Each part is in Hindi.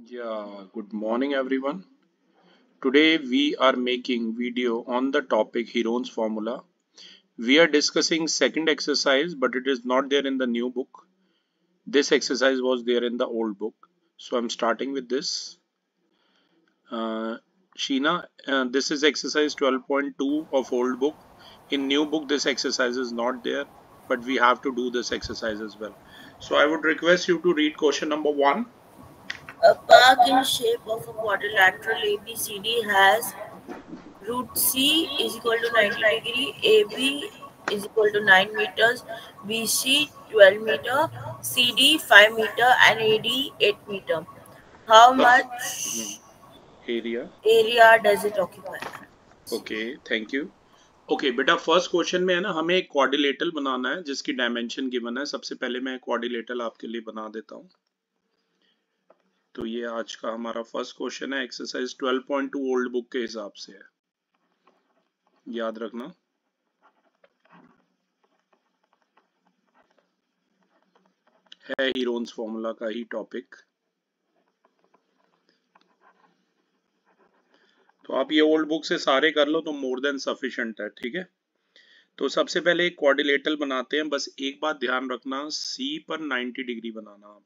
Yeah, good morning everyone. Today we are making video on the topic Heron's formula. We are discussing second exercise but it is not there in the new book. This exercise was there in the old book. So I'm starting with this. Uh, Sheena, this is exercise 12.2 of old book. In new book this exercise is not there but we have to do this exercise as well. So I would request you to read question number 1. A park in shape of a quadrilateral ABCD has root C is equal to 90 degree, AB is equal to 9 meters, BC 12 meter, CD 5 meter and AD 8 meter. How Hmm, much area. area does it occupy? Okay thank you okay बेटा फर्स्ट क्वेश्चन में है ना हमें एक क्वाड्रिलेटरल बनाना है जिसकी डायमेंशन गिवन है। सबसे पहले मैं क्वाड्रिलेटरल आपके लिए बना देता हूँ। तो ये आज का हमारा फर्स्ट क्वेश्चन है, एक्सरसाइज 12.2 ओल्ड बुक के हिसाब से है, याद रखना। है हीरोन्स फॉर्मूला का ही टॉपिक। तो आप ये ओल्ड बुक से सारे कर लो तो मोर देन सफिशिएंट है, ठीक है। तो सबसे पहले एक क्वाड्रिलेटरल बनाते हैं। बस एक बात ध्यान रखना, सी पर 90 डिग्री बनाना आप,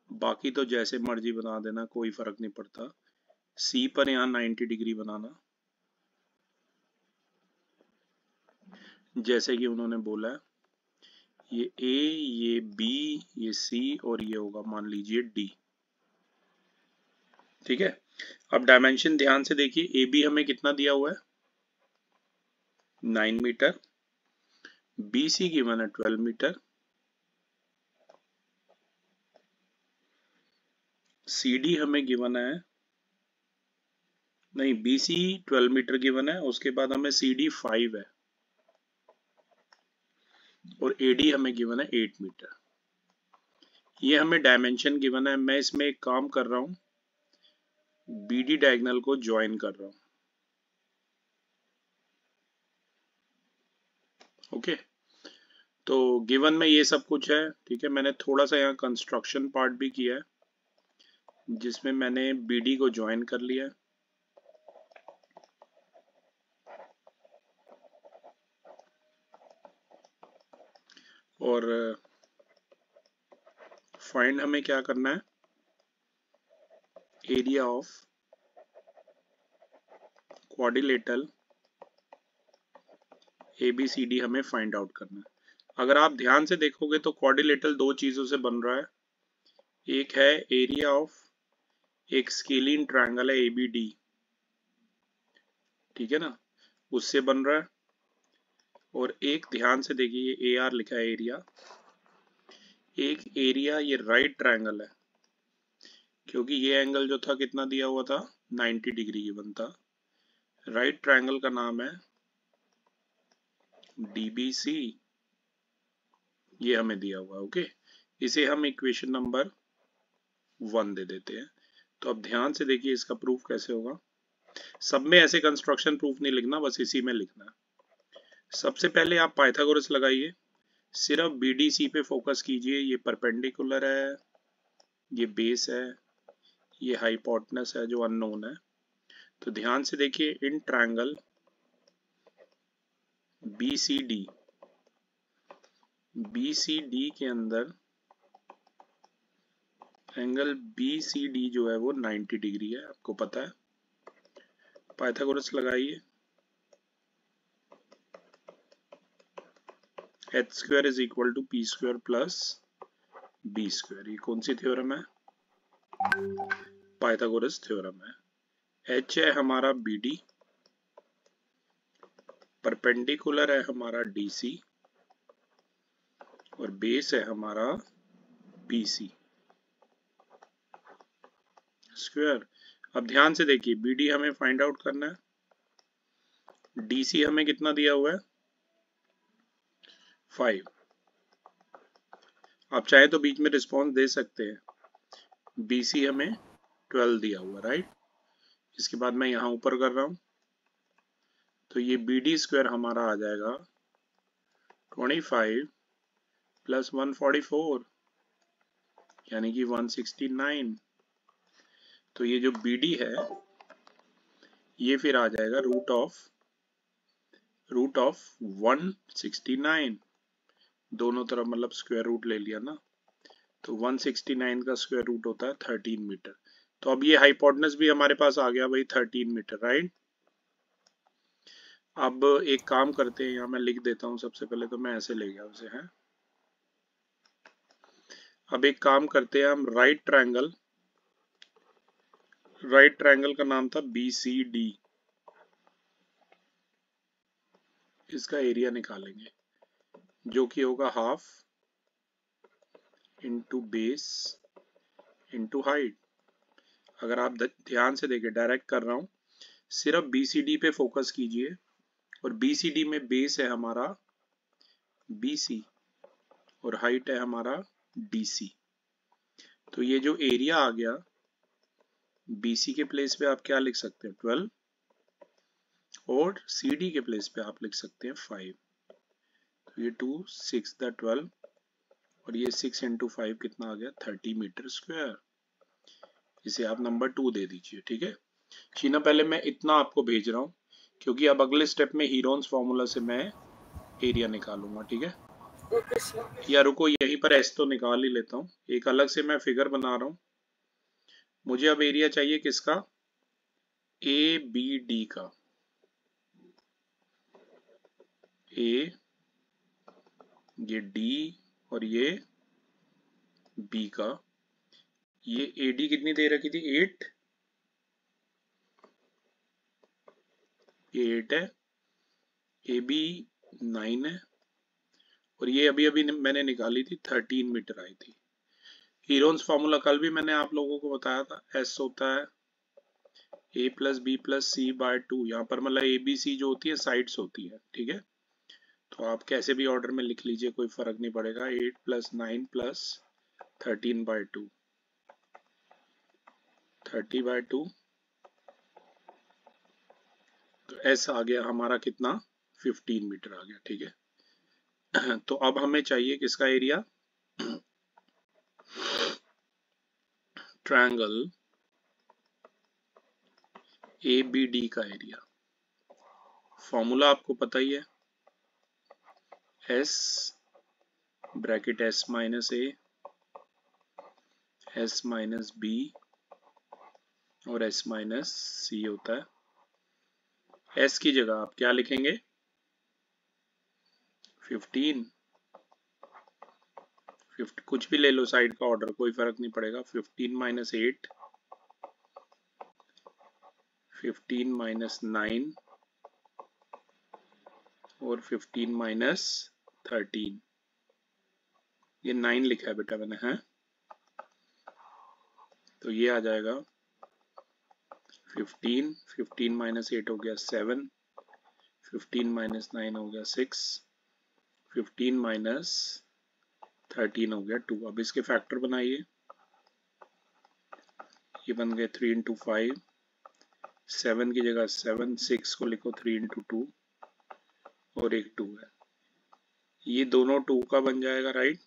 बाकी तो जैसे मर्जी बना देना, कोई फर्क नहीं पड़ता। सी पर यहाँ 90 डिग्री बनाना, जैसे कि उन्होंने बोला है। ये ए, ये बी, ये सी और ये होगा मान लीजिए डी, ठीक है। अब डायमेंशन ध्यान से देखिए, ए बी हमें कितना दिया हुआ है 9 मीटर, बी सी गिवन है 12 मीटर, सी डी हमें गिवन है, नहीं बी सी 12 मीटर गिवन है, उसके बाद हमें सी डी 5 है और ए डी हमें गिवन है 8 मीटर। ये हमें डायमेंशन गिवन है। मैं इसमें एक काम कर रहा हूँ, बी डी डायगोनल को ज्वाइन कर रहा हूँ, ओके। तो गिवन में ये सब कुछ है, ठीक है। मैंने थोड़ा सा यहाँ कंस्ट्रक्शन पार्ट भी किया है जिसमें मैंने बीडी को ज्वाइन कर लिया है। और फाइंड हमें क्या करना है, एरिया ऑफ क्वाड्रिलेटरल ABCD हमें फाइंड आउट करना है। अगर आप ध्यान से देखोगे तो क्वाड्रिलेटरल दो चीजों से बन रहा है। एक है एरिया ऑफ एक स्केलिन ट्रायंगल है ABD, ठीक है ना, उससे बन रहा है। और एक ध्यान से देखिए, ये AR लिखा है एरिया, एक एरिया ये राइट ट्रायंगल है, क्योंकि ये एंगल जो था कितना दिया हुआ था 90 डिग्री गिवन था। राइट ट्रायंगल का नाम है DBC, ये हमें दिया हुआ है, ओके। इसे हम इक्वेशन नंबर 1 दे देते हैं। तो अब ध्यान से देखिए इसका प्रूफ कैसे होगा। सब में ऐसे कंस्ट्रक्शन प्रूफ नहीं लिखना, बस इसी में लिखना है। सबसे पहले आप पाइथागोरस लगाइए, सिर्फ BDC पे फोकस कीजिए। ये परपेंडिकुलर है, ये बेस है, ये हाइपोटेनस है जो अननोन है। तो ध्यान से देखिए, इन ट्रायंगल BCD, BCD के अंदर एंगल BCD जो है वो 90 डिग्री है, आपको पता है। पाइथागोरस लगाइए, h square is equal to p square plus b square. ये कौन सी थ्योरम है, पाइथागोरस थ्योरम है। h है हमारा BD, परपेंडिकुलर है हमारा DC और बेस है हमारा BC स्क्वायर। अब ध्यान से देखिए, BD हमें फाइंड आउट करना है, DC हमें कितना दिया हुआ है 5। आप चाहे तो बीच में रिस्पॉन्स दे सकते हैं। BC हमें 12 दिया हुआ, राइट। इसके बाद मैं यहाँ ऊपर कर रहा हूँ, तो ये BD स्क्वायर हमारा आ जाएगा 25 प्लस 144 यानी कि 169 तो ये जो BD है ये फिर आ जाएगा रूट ऑफ 169, दोनों तरफ मतलब स्क्वायर रूट ले लिया ना, तो 169 का स्क्वायर रूट होता है 13 मीटर। तो अब ये हाइपोटेनस भी हमारे पास आ गया भाई 13 मीटर, राइट। अब एक काम करते हैं, यहाँ मैं लिख देता हूँ, सबसे पहले तो मैं ऐसे ले गया उसे है। अब एक काम करते हैं हम, राइट ट्रायंगल का नाम था BCD, इसका एरिया निकालेंगे जो कि होगा half into base into height. अगर आप ध्यान से देखें, डायरेक्ट कर रहा हूं, सिर्फ BCD पे फोकस कीजिए, और BCD में बेस है हमारा BC और हाइट है हमारा DC। तो ये जो एरिया आ गया, BC के प्लेस पे आप क्या लिख सकते हैं 12, और CD के प्लेस पे आप लिख सकते हैं 5। तो ये 2 6 द 12, और ये 6 इंटू 5 कितना आ गया 30 मीटर स्क्वायर। इसे आप नंबर 2 दे दीजिए, ठीक है। शीना पहले मैं इतना आपको भेज रहा हूँ, क्योंकि अब अगले स्टेप में हीरोन्स फॉर्मूला से मैं एरिया निकालूंगा, ठीक है। Okay sir. या रुको, यहीं पर एस तो निकाल ही लेता हूँ, एक अलग से मैं फिगर बना रहा हूँ। मुझे अब एरिया चाहिए किसका, ABD का। ए, ये D और ये B का। ये AD कितनी दे रखी थी 8, ये 8 है, AB 9 है, और ये अभी अभी मैंने निकाली थी 13 मीटर आई थी। हीरोन्स फॉर्मूला कल भी मैंने आप लोगों को बताया था, S होता है A plus B plus C by 2। यहाँ पर मतलब ABC जो होती है साइड्स होती है, ठीक है। तो आप कैसे भी ऑर्डर में लिख लीजिए, कोई फर्क नहीं पड़ेगा। 8 प्लस 9 प्लस 13 बाय 2, 30 बाय 2। तो S आ गया हमारा कितना 15 मीटर आ गया, ठीक है। तो अब हमें चाहिए किसका एरिया, ट्रायंगल ABD का एरिया। फॉर्मूला आपको पता ही है, S bracket S minus A, S minus B और S माइनस C होता है। S की जगह आप क्या लिखेंगे 15, कुछ भी ले लो साइड का ऑर्डर, कोई फर्क नहीं पड़ेगा। 15 माइनस 8, 15 माइनस 9 और 15 माइनस 13। ये 9 लिखा है बेटा मैंने, है। तो ये आ जाएगा 15, 15 माइनस 8 हो गया 7, 15 माइनस 9 हो गया 6, 15 माइनस 13 हो गया 2। अब इसके फैक्टर बनाइए, ये बन गए 3 इंटू 5, 7 की जगह 7, 6 को लिखो 3 इंटू 2 और एक 2 है, ये दोनों 2 का बन जाएगा, राइट।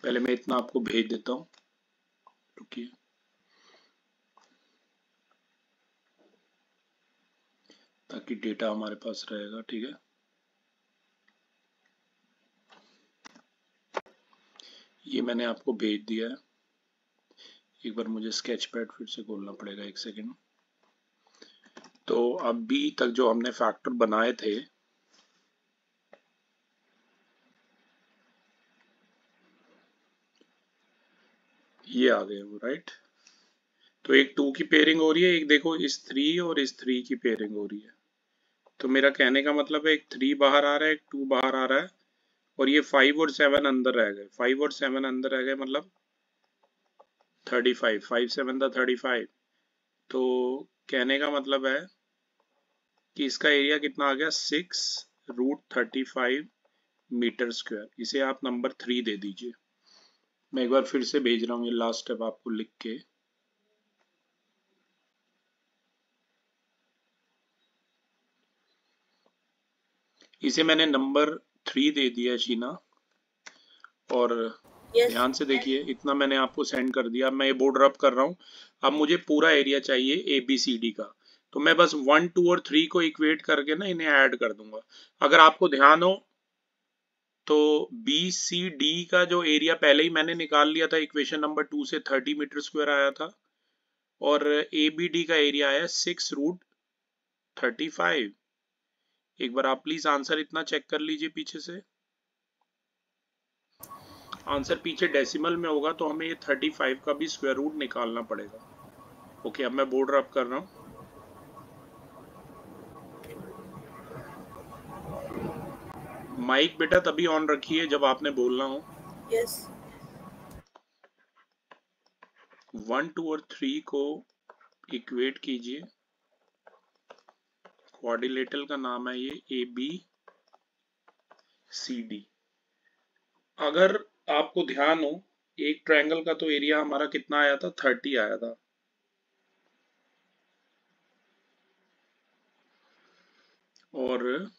पहले मैं इतना आपको भेज देता हूँ, रुकिए। ताकि डेटा हमारे पास रहेगा, ठीक है। ये मैंने आपको भेज दिया है। एक बार मुझे स्केच पैड फिर से खोलना पड़ेगा, एक सेकेंड। तो अभी तक जो हमने फैक्टर बनाए थे, ये आ गए वो, राइट। तो एक 2 की पेयरिंग हो रही है, एक देखो इस 3 और इस 3 की पेयरिंग हो रही है। तो मेरा कहने का मतलब है एक 3 बाहर आ रहा है, एक 2 बाहर आ रहा है, और ये 5 और 7 अंदर रह गए। 5 और 7 अंदर रह गए, मतलब 35, 5 7 था 35। तो कहने का मतलब है कि इसका एरिया कितना आ गया 6√35 मीटर स्क्वायर। इसे आप नंबर 3 दे दीजिए। मैं एक बार फिर से भेज रहा हूँ ये लास्ट स्टेप आपको लिख के। इसे मैंने नंबर 3 दे दिया शीना, और Yes. ध्यान से देखिए, इतना मैंने आपको सेंड कर दिया। मैं ये बोर्ड रब कर रहा हूँ। अब मुझे पूरा एरिया चाहिए ABCD का, तो मैं बस 1, 2 और 3 को इक्वेट करके ना इन्हें ऐड कर दूंगा। अगर आपको ध्यान हो तो BCD का जो एरिया पहले ही मैंने निकाल लिया था इक्वेशन नंबर 2 से, 30 मीटर स्क्वायर आया था, और ABD का एरिया आया 6√35। एक बार आप प्लीज आंसर इतना चेक कर लीजिए पीछे से। आंसर पीछे डेसिमल में होगा तो हमें ये 35 का भी स्क्वायर रूट निकालना पड़ेगा। ओके, अब मैं बोर्ड रब कर रहा हूँ। माइक बेटा तभी ऑन रखिए जब आपने बोलना हो। Yes. 1, 2 और 3 को इक्वेट कीजिए। क्वाड्रिलेटरल का नाम है ये ABCD। अगर आपको ध्यान हो, एक ट्रायंगल का तो एरिया हमारा कितना आया था, 30 आया था। और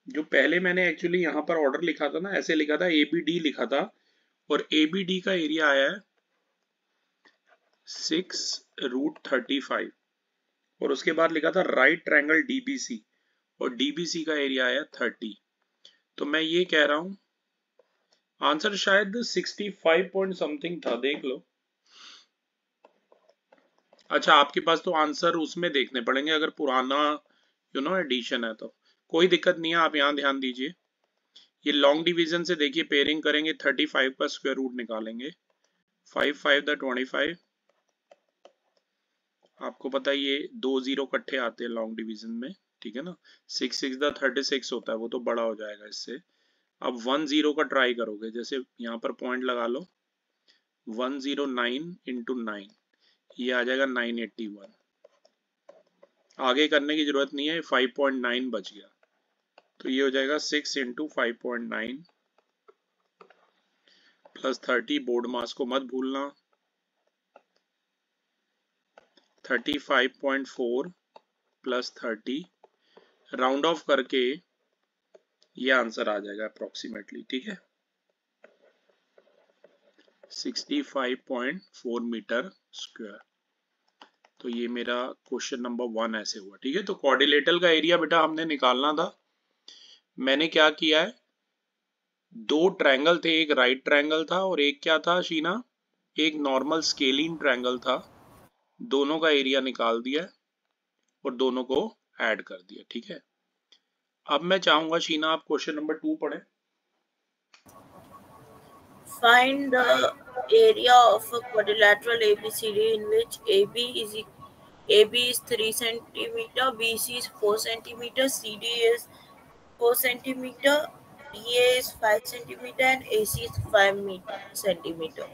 जो पहले मैंने एक्चुअली यहाँ पर ऑर्डर लिखा था ना, ऐसे लिखा था ABD लिखा था, और ABD का एरिया आया है 6√35, और उसके बाद लिखा था राइट ट्रायंगल DBC, और DBC का एरिया आया 30। तो मैं ये कह रहा हूं आंसर शायद 65 पॉइंट समथिंग था, देख लो। अच्छा, आपके पास तो आंसर उसमें देखने पड़ेंगे अगर पुराना एडिशन है तो। कोई दिक्कत नहीं है, आप यहाँ ध्यान दीजिए। ये लॉन्ग डिवीजन से देखिए, पेयरिंग करेंगे, 35 का स्क्वायर रूट निकालेंगे। 5 5 द 25। आपको पता है ये 2 0 इकट्ठे आते हैं लॉन्ग डिवीजन में, ठीक है ना। 6 6 द 36 होता है, वो तो बड़ा हो जाएगा इससे। अब 1 0 का ट्राई करोगे, जैसे यहाँ पर पॉइंट लगा लो, 109 इंटू 9, ये आ जाएगा 981। आगे करने की जरूरत नहीं है, 5.9 बच गया, तो ये हो जाएगा 6 इंटू 5.9 प्लस 30। बोर्ड मास को मत भूलना, 35.4 प्लस 30, राउंड ऑफ करके ये आंसर आ जाएगा अप्रोक्सीमेटली, ठीक है, 65.4 मीटर स्क्वायर। तो ये मेरा क्वेश्चन नंबर 1 ऐसे हुआ, ठीक है। तो क्वाड्रिलेटरल का एरिया बेटा हमने निकालना था। मैंने क्या किया है, 2 ट्रायंगल थे, एक राइट ट्रायंगल था और एक क्या था शीना, एक नॉर्मल स्केलिन ट्रायंगल था। दोनों का एरिया निकाल दिया और दोनों को ऐड कर दिया, ठीक है। अब मैं चाहूंगा शीना आप क्वेश्चन नंबर 2 पढ़ें। Find the area of a quadrilateral ABCD in which AB is 3 centimeter, BC is 4 centimeter, CD is 4 centimeter, DA is 5 centimeter, and AC is 5 centimeter.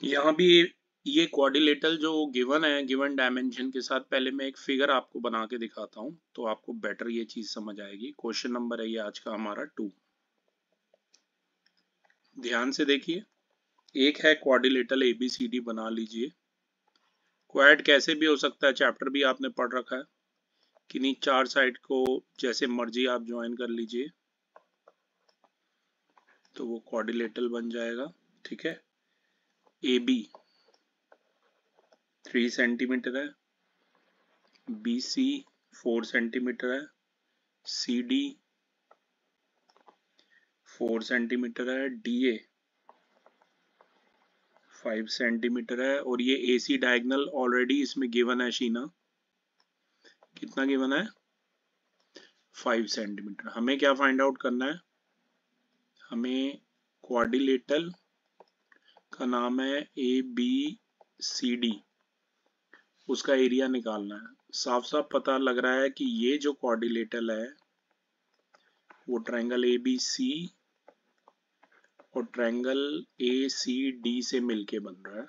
यहाँ भी ये क्वाड्रिलेटरल जो गिवन है, गिवन डायमेंशन के साथ, पहले मैं एक फिगर आपको बना के दिखाता हूँ तो आपको बेटर ये चीज समझ आएगी। क्वेश्चन नंबर है ये आज का हमारा 2। ध्यान से देखिए, एक है क्वाड्रिलेटरल ABCD बना लीजिए। क्वाड कैसे भी हो सकता है, चैप्टर भी आपने पढ़ रखा है, किन्हीं 4 साइड को जैसे मर्जी आप ज्वाइन कर लीजिए तो वो क्वाड्रिलेटरल बन जाएगा, ठीक है। AB 3 सेंटीमीटर है, BC 4 सेंटीमीटर है, CD 4 सेंटीमीटर है, DA 5 सेंटीमीटर है, और ये AC डायगोनल ऑलरेडी इसमें गिवन है शीना, कितना गिवन है, 5 सेंटीमीटर। हमें क्या फाइंड आउट करना है, हमें क्वाड्रिलेटरल का नाम है ABCD, उसका एरिया निकालना है। साफ साफ पता लग रहा है कि ये जो क्वाड्रिलेटरल है वो ट्रायंगल ABC और ट्रायंगल ACD से मिलके बन रहा है।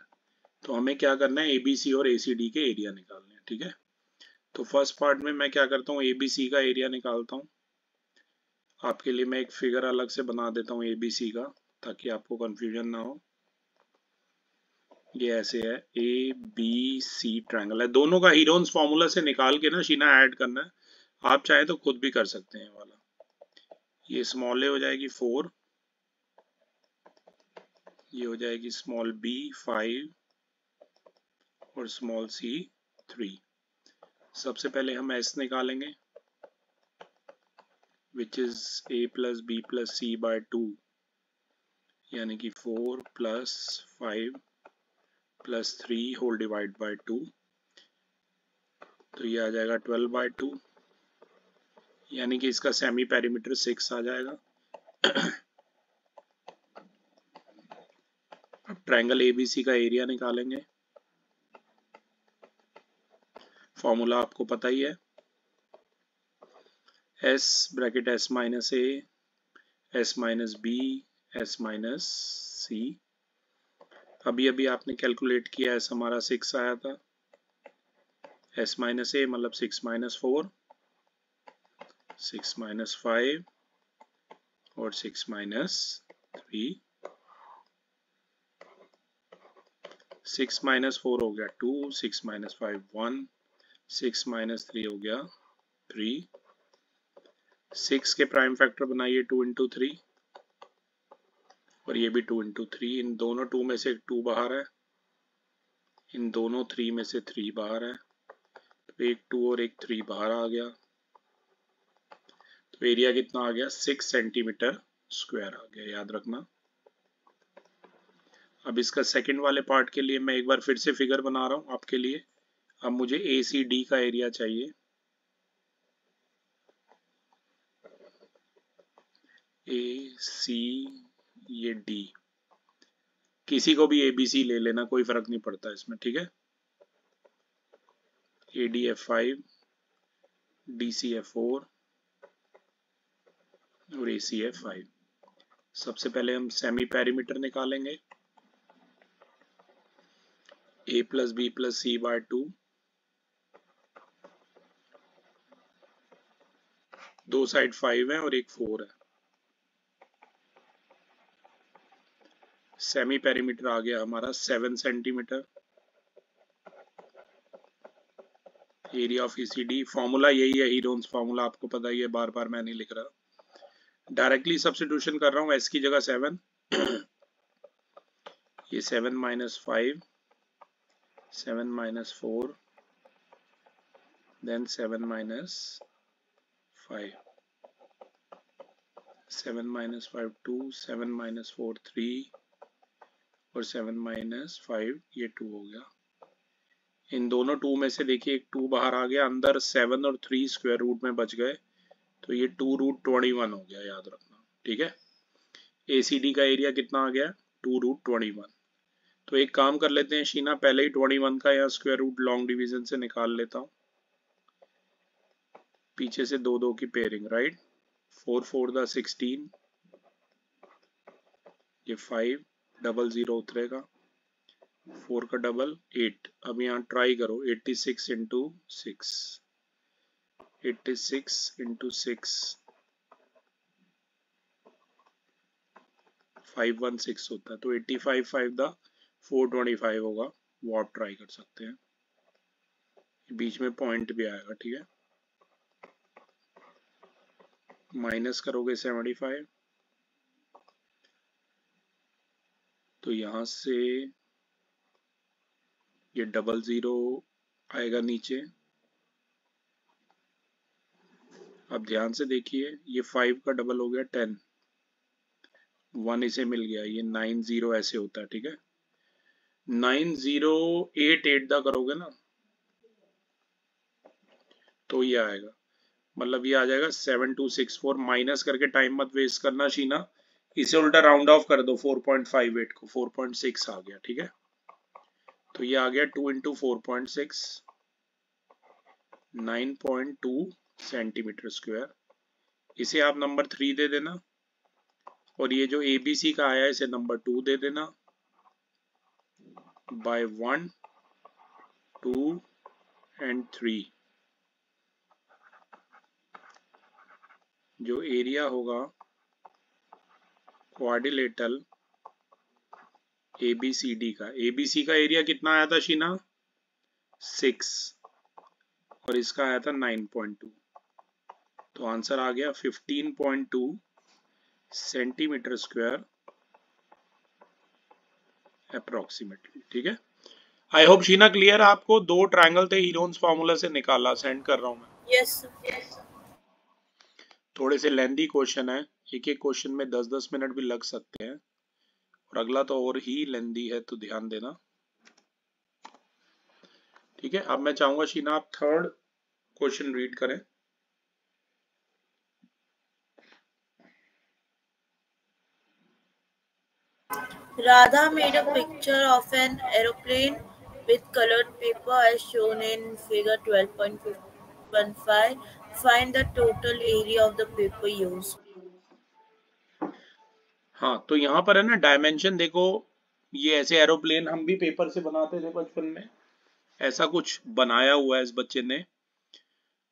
तो हमें क्या करना है, ABC और ACD के एरिया निकालने हैं, ठीक है। तो फर्स्ट पार्ट में मैं क्या करता हूँ, ABC का एरिया निकालता हूँ। आपके लिए मैं एक फिगर अलग से बना देता हूँ ABC का, ताकि आपको कंफ्यूजन ना हो। ये ऐसे है, ABC ट्रायंगल है, दोनों का हीरोन्स फॉर्मूला से निकाल के ना शीना ऐड करना है। आप चाहे तो खुद भी कर सकते हैं वाला। ये स्मॉल ए हो जाएगी 4, ये हो जाएगी स्मॉल b 5 और स्मॉल c 3। सबसे पहले हम s निकालेंगे, which is a plus b plus c by 2, यानी कि 4 plus 5 plus 3 whole divide by 2, तो ये आ जाएगा 12 बाय 2, यानी कि इसका सेमी पेरीमीटर 6 आ जाएगा। अब ट्रायंगल ABC का एरिया निकालेंगे। फॉर्मूला आपको पता ही है, S bracket S minus A S minus B S minus C। अभी अभी आपने कैलकुलेट किया, S हमारा 6 आया था, S माइनस A मतलब 6 माइनस 4, 6 माइनस 5 और 6 माइनस 3। 6 माइनस 4 हो गया 2, 6 माइनस 5 1, 6 माइनस 3 हो गया 3। 6 के प्राइम फैक्टर बनाइए 2 इंटू 3, और ये भी 2 इंटू 3। इन दोनों 2 में से 2 बाहर है, इन दोनों 3 में से 3 बाहर है, तो एक 2 और एक 3 बाहर आ गया, तो एरिया कितना आ गया 6 सेंटीमीटर स्क्वायर आ गया, याद रखना। अब इसका सेकंड वाले पार्ट के लिए मैं एक बार फिर से फिगर बना रहा हूं आपके लिए। अब मुझे ACD का एरिया चाहिए, AC ये D, किसी को भी ABC ले लेना, कोई फर्क नहीं पड़ता इसमें, ठीक है। ADF 5, DCF 4 और ACF 5। सबसे पहले हम सेमी पेरीमीटर निकालेंगे, A plus B plus C by 2, दो साइड 5 है और एक 4 है। सेमी पेरीमीटर आ गया हमारा 7 centimetre. Area of ECD, formula यही है, हीरोन्स फॉर्मूला आपको पता ही है, बार बार मैं नहीं लिख रहा, डायरेक्टली सब्स्टिट्यूशन कर रहा हूँ। S की जगह 7, ये 7 minus 5, 7 minus 4, then 7 minus 5, 7 minus 5 2, 7 minus 4 3 और 7 माइनस 5 ये 2 हो गया। इन दोनों 2 में से देखिए एक 2 बाहर आ गया, अंदर 7 और 3 स्क्वायर रूट में बच गए, तो ये 2 रूट 21 हो गया, याद रखना, ठीक है। ACD का एरिया कितना आ गया 2 रूट 21। तो एक काम कर लेते हैं शीना, पहले ही 21 का यहाँ स्क्वायर रूट लॉन्ग डिवीजन से निकाल लेता हूँ, पीछे से 2 2 की पेयरिंग, राइट। 4 4 दा 16, ये 5 डबल 0 उतरेगा, 4 का डबल 8। अब यहाँ ट्राई करो, 86 इंटू 6, 86 इंटू 6 516 होता है, तो 85 5 दा 425 होगा, वो आप ट्राई कर सकते हैं, बीच में पॉइंट भी आएगा, ठीक है। माइनस करोगे 75, तो यहां से ये डबल 0 आएगा नीचे। अब ध्यान से देखिए, ये 5 का डबल हो गया 10, 1 इसे मिल गया, ये 9 0 ऐसे होता है, ठीक है। 9 0 8 8 दा करोगे ना, तो ये आएगा, मतलब ये आ जाएगा 7264। माइनस करके टाइम मत वेस्ट करना शीना, इसे उल्टा राउंड ऑफ कर दो 4.58 को, 4.6 आ गया, ठीक है। तो ये आ गया 2 इंटू 4.6, 9.2 सेंटीमीटर स्क्वायर। इसे आप नंबर 3 दे देना, और ये जो ABC का आया है इसे नंबर 2 दे देना, बाय 1 2 एंड 3। जो एरिया होगा क्वाड्रिलेटरल ABCD का, ABC का एरिया कितना आया था शीना 6, और इसका आया था 9.2, तो आंसर आ गया 15.2 सेंटीमीटर स्क्वायर अप्रोक्सीमेटली। ठीक है, आई होप शीना क्लियर है आपको। 2 ट्रायंगल थे, हीरोन्स फॉर्मूला से निकाला, सेंड कर रहा हूं मैं। यस। थोड़े से लेंदी क्वेश्चन है, एक एक क्वेश्चन में 10-10 मिनट भी लग सकते हैं, और अगला तो और ही लेंदी है, तो ध्यान देना। ठीक है, अब मैं चाहूंगा शीना आप थर्ड क्वेश्चन रीड करें। Radha made a picture of an aeroplane with colored paper as shown in figure 12.15. Find the total area of the paper used. हाँ, तो यहाँ पर है ना डायमेंशन देखो, ये ऐसे एरोप्लेन हम भी पेपर से बनाते थे बचपन में, ऐसा कुछ बनाया हुआ है इस बच्चे ने।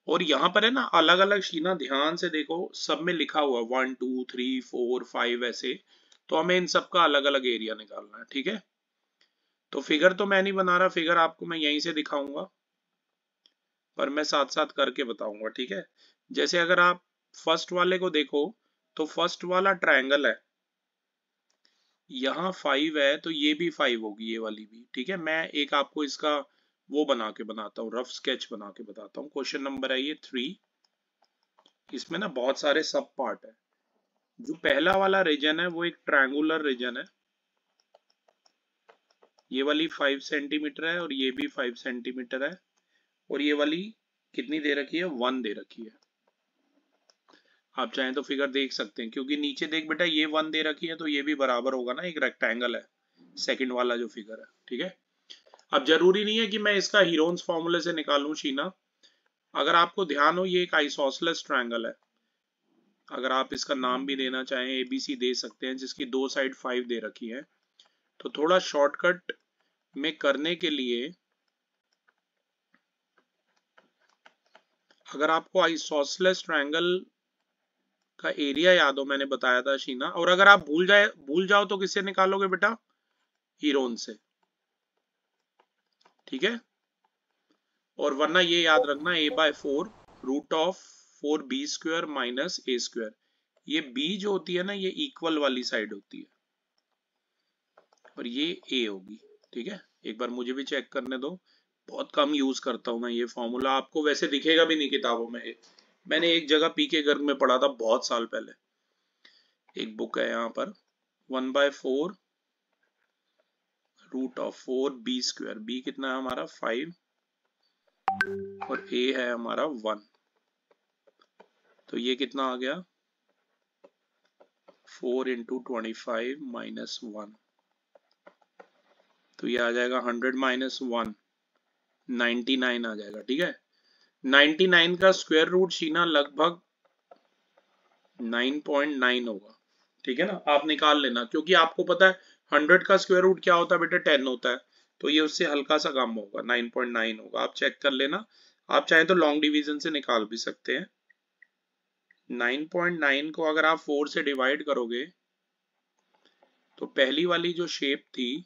और यहाँ पर है ना अलग अलग शीना, ध्यान से देखो, सब में लिखा हुआ 1 2 3 4 5 ऐसे, तो हमें इन सब का अलग अलग एरिया निकालना है। ठीक है, तो फिगर तो मैं नहीं बना रहा, फिगर आपको मैं यहीं से दिखाऊंगा, पर मैं साथ साथ करके बताऊंगा। ठीक है, जैसे अगर आप फर्स्ट वाले को देखो, तो फर्स्ट वाला ट्रायंगल है, यहाँ 5 है, तो ये भी 5 होगी, ये वाली भी। ठीक है, मैं एक आपको इसका वो बना के बताता हूँ, रफ स्केच बना के बताता हूँ। क्वेश्चन नंबर है ये 3, इसमें ना बहुत सारे सब पार्ट है। जो पहला वाला रीजन है वो एक ट्रायंगुलर रीजन है, ये वाली 5 सेंटीमीटर है और ये भी 5 सेंटीमीटर है, और ये वाली कितनी दे रखी है, 1 दे रखी है। आप चाहें तो फिगर देख सकते हैं, क्योंकि नीचे देख बेटा, ये 1 दे रखी है, तो ये भी बराबर होगा ना, एक रेक्टेंगल है सेकंड वाला जो फिगर है। ठीक है, अब जरूरी नहीं है कि मैं इसका हीरोन्स फॉर्मूले से निकालूं शीना, अगर आपको ध्यान हो ये एक आइसोसेलेस ट्रायंगल है, अगर आप इसका नाम भी देना चाहें एबीसी दे सकते हैं, जिसकी दो साइड 5 दे रखी है। तो थोड़ा शॉर्टकट में करने के लिए, अगर आपको आइसोसेलेस ट्रायंगल का एरिया याद हो, मैंने बताया था शीना, और अगर आप भूल जाओ तो किससे निकालोगे बेटा, हीरोन से। ठीक है, और वरना ये याद रखना a/4 root of 4b² minus a²। ये b जो होती है ना, ये इक्वल वाली साइड होती है, और ये a होगी। ठीक है, एक बार मुझे भी चेक करने दो, बहुत कम यूज करता हूं मैं ये फॉर्मूला, आपको वैसे दिखेगा भी नहीं किताबों में। मैंने एक जगह पी के गर्ग में पढ़ा था बहुत साल पहले, एक बुक है यहाँ पर, 1/4 रूट ऑफ 4b², b कितना है हमारा 5, और a है हमारा 1, तो ये कितना आ गया 4 इंटू 25 माइनस 1, तो ये आ जाएगा 100 माइनस 1, 99 आ जाएगा। ठीक है, 99 का स्क्वायर रूट शीना लगभग 9.9 होगा। ठीक है ना, आप निकाल लेना, क्योंकि आपको पता है 100 का स्क्वायर रूट क्या होता है बेटा, 10 होता है, तो ये उससे हल्का सा कम होगा, 9.9 होगा, आप चेक कर लेना। आप चाहें तो लॉन्ग डिवीजन से निकाल भी सकते हैं। 9.9 को अगर आप 4 से डिवाइड करोगे, तो पहली वाली जो शेप थी,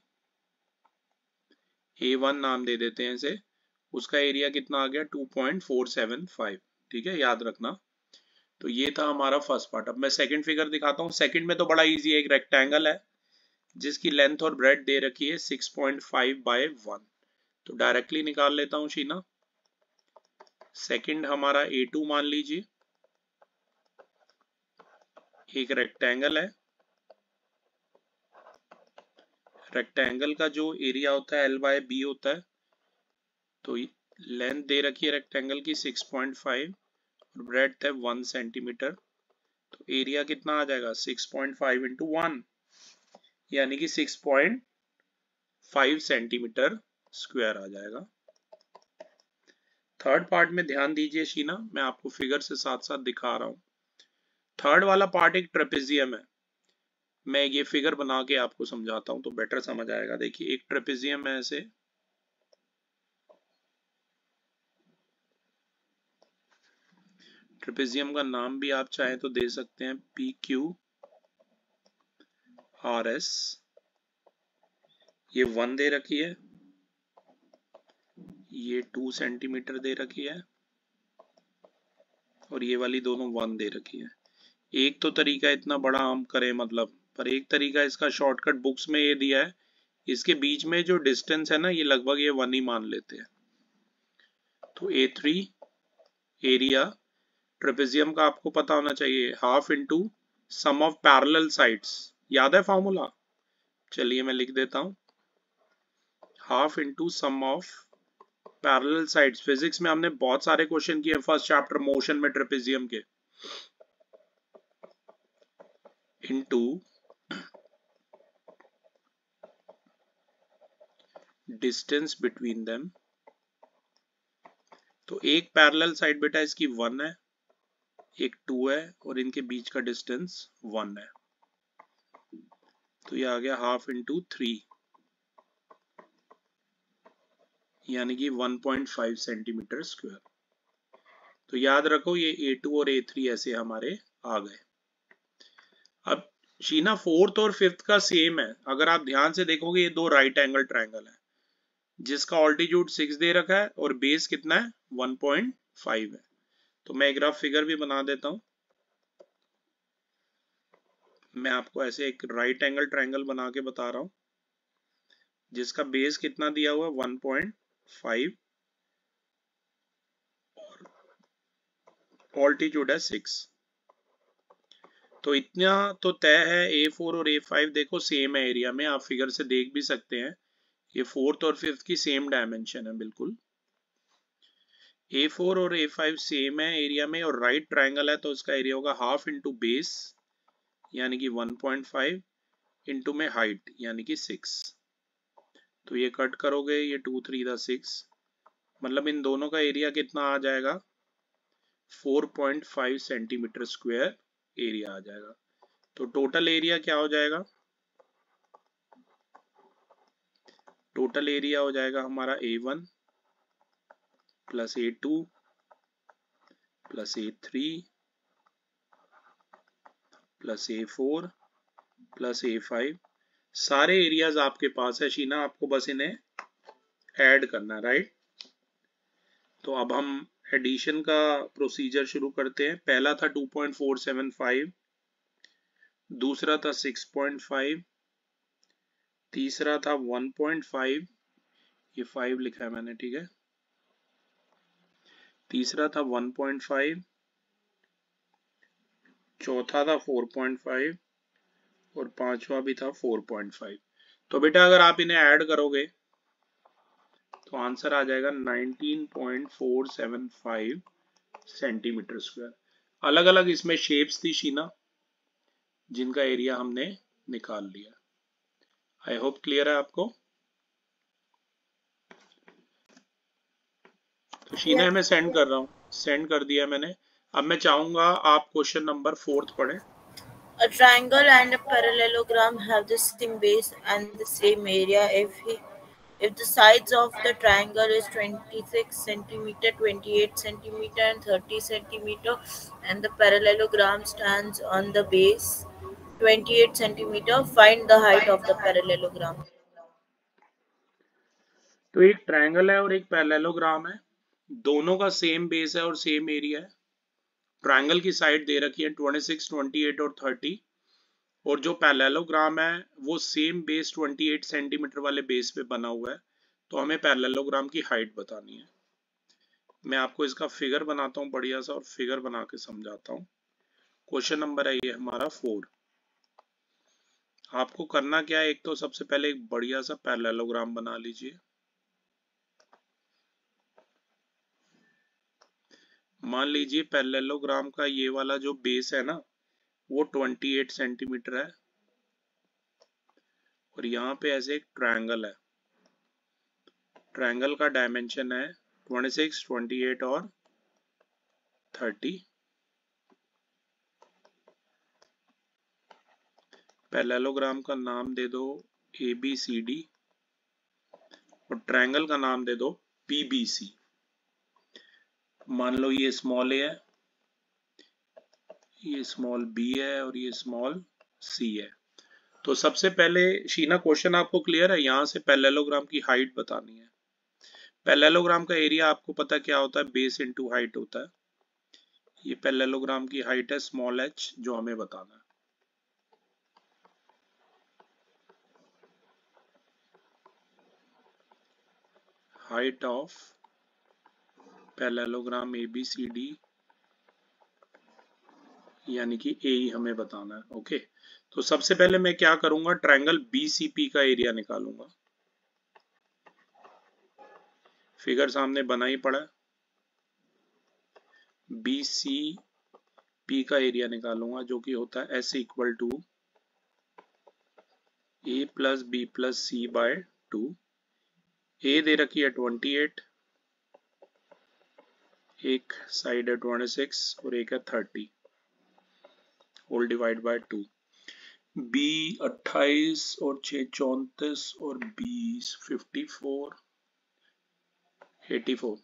A1 नाम दे देते हैं इसे, उसका एरिया कितना आ गया 2.475। ठीक है, याद रखना। तो ये था हमारा फर्स्ट पार्ट। अब मैं सेकंड फिगर दिखाता हूँ। सेकंड में तो बड़ा इजी है, एक रेक्टेंगल है जिसकी लेंथ और ब्रेड दे रखी है 6.5/1, तो डायरेक्टली निकाल लेता हूँ शीना। सेकंड हमारा A2 मान लीजिए, एक रेक्टेंगल है, रेक्टेंगल का जो एरिया होता है L/B होता है, तो लेंथ दे रखी है रेक्टेंगल की 6.5 और ब्रेड्थ है 1 सेंटीमीटर, तो एरिया कितना आ जाएगा 6.5 इंटू 1, यानी कि 6.5 सेंटीमीटर स्क्वायर आ जाएगा। थर्ड पार्ट में ध्यान दीजिए शीना, मैं आपको फिगर से साथ साथ दिखा रहा हूं। थर्ड वाला पार्ट एक ट्रेपेजियम है, मैं ये फिगर बना के आपको समझाता हूं तो बेटर समझ आएगा। देखिए एक ट्रेपेजियम है ऐसे, ट्रेपेजियम का नाम भी आप चाहें तो दे सकते हैं PQRS। ये 1 दे रखी है, ये 2 सेंटीमीटर दे रखी है, और ये वाली दोनों 1 दे रखी है। एक तो तरीका इतना बड़ा हम करें मतलब, पर एक तरीका इसका शॉर्टकट बुक्स में ये दिया है, इसके बीच में जो डिस्टेंस है ना, ये लगभग ये 1 ही मान लेते हैं। तो A3 एरिया ट्रेपेजियम का आपको पता होना चाहिए, half into sum of parallel sides. याद है फॉर्मूला? चलिए मैं लिख देता हूं, half into sum of parallel sides. Physics में हमने बहुत सारे क्वेश्चन किए फर्स्ट चैप्टर मोशन में ट्रेपेजियम के। Into distance between them. तो एक पैरेलल साइड बेटा इसकी 1 है, एक 2 है, और इनके बीच का डिस्टेंस 1 है। तो ये आ गया हाफ इंटू 3, यानी कि 1.5 सेंटीमीटर स्क्वायर। तो याद रखो ये A2 और A3 ऐसे हमारे आ गए। अब शीना फोर्थ और फिफ्थ का सेम है। अगर आप ध्यान से देखोगे ये दो राइट एंगल ट्रायंगल है जिसका ऑल्टीट्यूड 6 दे रखा है और बेस कितना है 1.5 है। तो मैं एक ग्राफ फिगर भी बना देता हूं। मैं आपको ऐसे एक राइट एंगल ट्रायंगल बना के बता रहा हूं जिसका बेस कितना दिया हुआ है 1.5 और ऑल्टीट्यूड है 6। तो इतना तो तय है, A4 और A5 देखो सेम है एरिया में, आप फिगर से देख भी सकते हैं। ये फोर्थ और फिफ्थ की सेम डायमेंशन है बिल्कुल। A4 और A5 सेम है एरिया में और राइट ट्रायंगल है, तो उसका एरिया होगा हाफ इंटू बेस यानी कि 1.5 इंटू में हाइट यानी कि 6। तो ये कट करोगे, ये 2 3 6, मतलब इन दोनों का एरिया कितना आ जाएगा 4.5 सेंटीमीटर स्क्वायर एरिया आ जाएगा। तो टोटल एरिया क्या हो जाएगा? टोटल एरिया हो जाएगा हमारा A1 plus A2 plus A3 plus A4 plus A5। सारे एरियाज आपके पास है शीना, आपको बस इन्हें ऐड करना है, राइट। तो अब हम एडिशन का प्रोसीजर शुरू करते हैं। पहला था 2.475, दूसरा था 6.5, तीसरा था 1.5, ये 5 लिखा है मैंने, ठीक है। तीसरा था 1.5, चौथा था 4.5 और पांचवा भी था 4.5। तो बेटा अगर आप इन्हें ऐड करोगे तो आंसर आ जाएगा 19.475 सेंटीमीटर स्क्वायर। अलग अलग इसमें शेप्स थी शीना जिनका एरिया हमने निकाल लिया। आई होप क्लियर है आपको। तो शीना मैं सेंड कर रहा हूँ, सेंड कर दिया मैंने। अब मैं चाहूंगा आप क्वेश्चन नंबर 4 पढ़ें। A triangle and a parallelogram have the same base and the same area if the sides of the triangle is 26 centimeter, 28 centimeter, and 30 centimeter, and the parallelogram stands on the base 28 centimeter, find the height of the parallelogram. तो एक ट्रायंगल है और एक पैरेललोग्राम है, दोनों का सेम बेस है और सेम एरिया है। ट्रायंगल की साइड दे रखी है 26, 28 और 30, और जो पैरेललोग्राम है वो सेम बेस 28 सेंटीमीटर वाले बेस पे बना हुआ है। तो हमें पैरेललोग्राम की हाइट बतानी है। मैं आपको इसका फिगर बनाता हूँ बढ़िया सा और फिगर बना के समझाता हूँ। क्वेश्चन नंबर है ये हमारा 4। आपको करना क्या है, एक तो सबसे पहले एक बढ़िया सा पैरेललोग्राम बना लीजिए। मान लीजिए पैरेललोग्राम का ये वाला जो बेस है ना वो 28 सेंटीमीटर है और यहाँ पे ऐसे एक ट्रायंगल है। ट्रायंगल का डायमेंशन है 26, 28 और 30। पैरेललोग्राम का नाम दे दो ABCD और ट्रायंगल का नाम दे दो PBC। मान लो ये स्मॉल a है, ये स्मॉल b है और ये स्मॉल c है। तो सबसे पहले शीना क्वेश्चन आपको क्लियर है, यहां से पैरेललोग्राम की हाइट बतानी है। पैरेललोग्राम का एरिया आपको पता क्या होता है, बेस इनटू हाइट होता है। ये पैरेललोग्राम की हाइट है स्मॉल h जो हमें बताना है। हाइट ऑफ पैरेललोग्राम ABCD यानी कि AE हमें बताना है। ओके, तो सबसे पहले मैं क्या करूंगा, ट्रायंगल BCP का एरिया निकालूंगा। फिगर सामने बना ही पड़ा है। BCP का एरिया निकालूंगा जो कि होता है S equal to A plus B plus C by 2। A दे रखी है 28, एक साइड है 26 और एक है 30, होल डिवाइड बाय 2। B 28 और 6 34 और 20 54 84।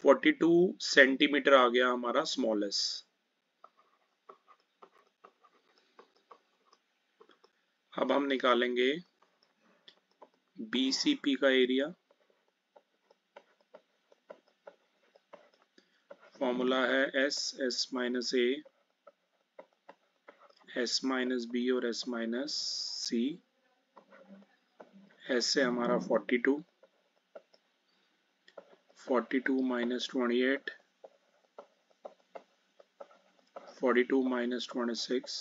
42 सेंटीमीटर आ गया हमारा स्मॉलेस्ट। अब हम निकालेंगे BCP का एरिया। फॉर्मूला है S minus A, S minus B और S माइनस C। S से हमारा 42, 42 माइनस 28, 42 माइनस 26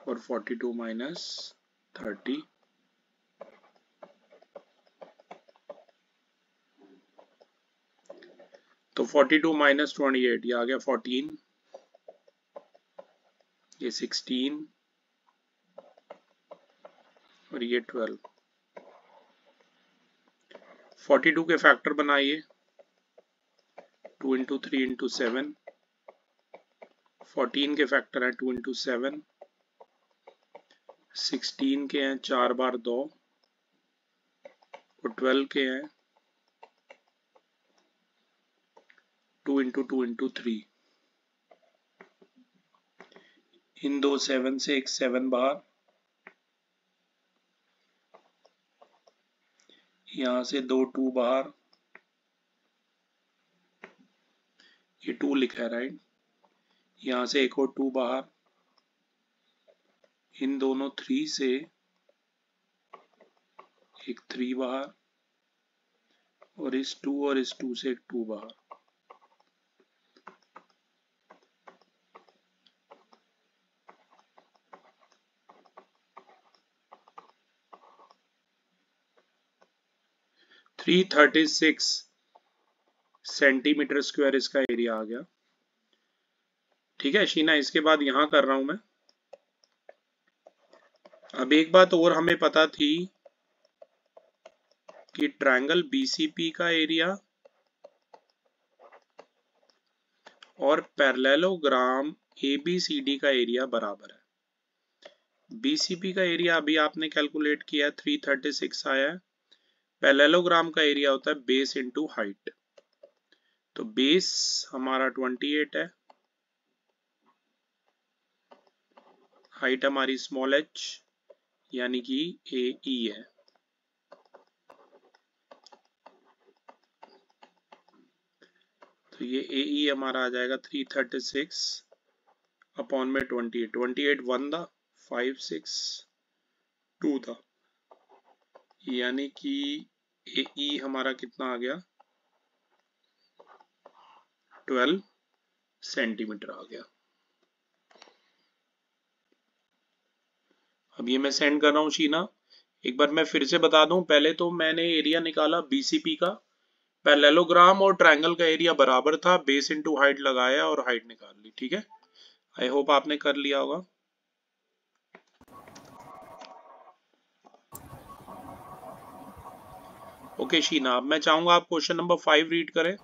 और 42 माइनस 30। तो 42 माइनस 28 ये आ गया 14, ये 16 और ये 12। 42 के फैक्टर बनाइए, 2 इंटू 3 इंटू 7। 14 के फैक्टर है 2 इंटू 7। 16 के हैं 4 बार 2 और 12 के हैं 2 इंटू 2 इंटू 3। इन दो 7 से एक 7 बाहर, यहां से 2 2 बाहर, ये 2 लिखा है राइट, यहां से एक और 2 बाहर, इन दोनों 3 से एक 3 बाहर और इस 2 और इस 2 से एक 2 बाहर। थ्री 36 सेंटीमीटर स्क्वायर इसका एरिया आ गया। ठीक है शीना, इसके बाद यहां कर रहा हूं मैं। अब एक बात और हमें पता थी कि ट्रायंगल BCP का एरिया और पैरेललोग्राम ABCD का एरिया बराबर है। BCP का एरिया अभी आपने कैलकुलेट किया 336 आया है। पैरेललोग्राम का एरिया होता है बेस इंटू हाइट। तो बेस हमारा 28 है, हाइट हमारी स्मॉल h यानी कि AE है। तो ये AE हमारा आ जाएगा 336 अपॉन में 28। 28 1 था, 5 6 2 था, यानी कि AE हमारा कितना आ गया, 12 सेंटीमीटर आ गया। अब ये मैं सेंड कर रहा हूँ शीना। एक बार मैं फिर से बता दूं, पहले तो मैंने एरिया निकाला BCP का, पैरेललोग्राम और ट्रायंगल का एरिया बराबर था, बेस इनटू हाइट लगाया और हाइट निकाल ली। ठीक है, आई होप आपने कर लिया होगा। ओके शीना, अब मैं चाहूंगा आप क्वेश्चन नंबर 5 रीड करें।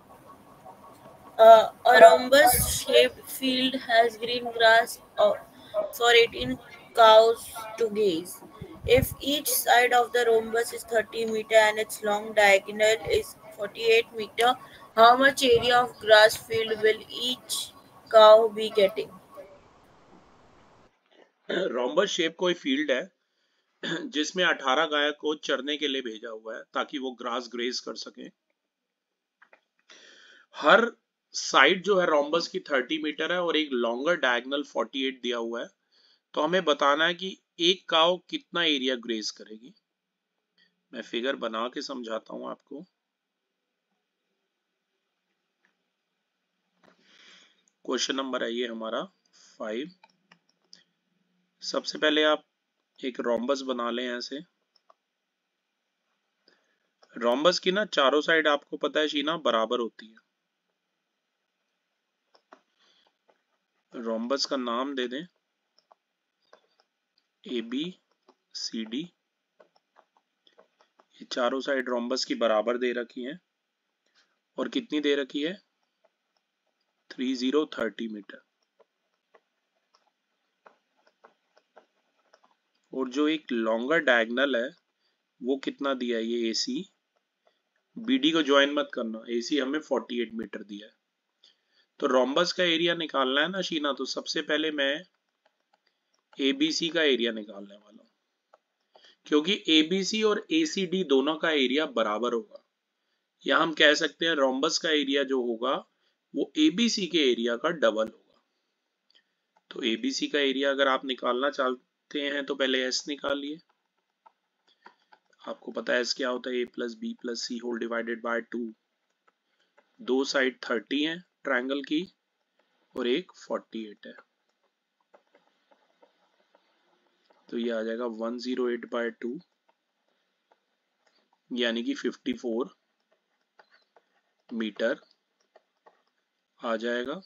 A rhombus-shaped field has green grass for 18 cows to graze. If each side of the rhombus is 30 meter and its long diagonal is 48 meter, how much area of grass field will each cow be getting? Rhombus shape कोई फील्ड है जिसमें 18 गाय को चरने के लिए भेजा हुआ है ताकि वो ग्रास ग्रेज कर सके। हर साइड जो है रोम्बस की 30 मीटर है और एक लॉन्गर डायगोनल 48 दिया हुआ है, तो हमें बताना है कि एक काव कितना एरिया ग्रेज करेगी। मैं फिगर बना के समझाता हूं आपको। क्वेश्चन नंबर है ये हमारा 5। सबसे पहले आप एक रोम्बस बना लें ऐसे। रोम्बस की ना चारों साइड आपको पता है शीना बराबर होती है। रोम्बस का नाम दे दें ABCD। ये चारों साइड रोम्बस की बराबर दे रखी हैं और कितनी दे रखी है 30 मीटर। और जो एक लॉन्गर डायगोनल है वो कितना दिया है ये AC। BD को ज्वाइन मत करना, AC हमें 48 मीटर दिया है। तो रोम्बस का एरिया निकालना है ना शीना, तो सबसे पहले मैं ABC का एरिया निकालने वाला हूं, क्योंकि ABC और ACD दोनों का एरिया बराबर होगा। या हम कह सकते हैं रोम्बस का एरिया जो होगा वो ABC के एरिया का डबल होगा। तो ABC का एरिया अगर आप निकालना चाहते हैं तो पहले S निकालिए। आपको पता है S क्या होता है, A plus B plus C whole divided by 2। दो साइड 30 है ट्रायंगल की और एक 48 है, तो ये आ जाएगा 108/2 यानी कि 54 मीटर आ जाएगा।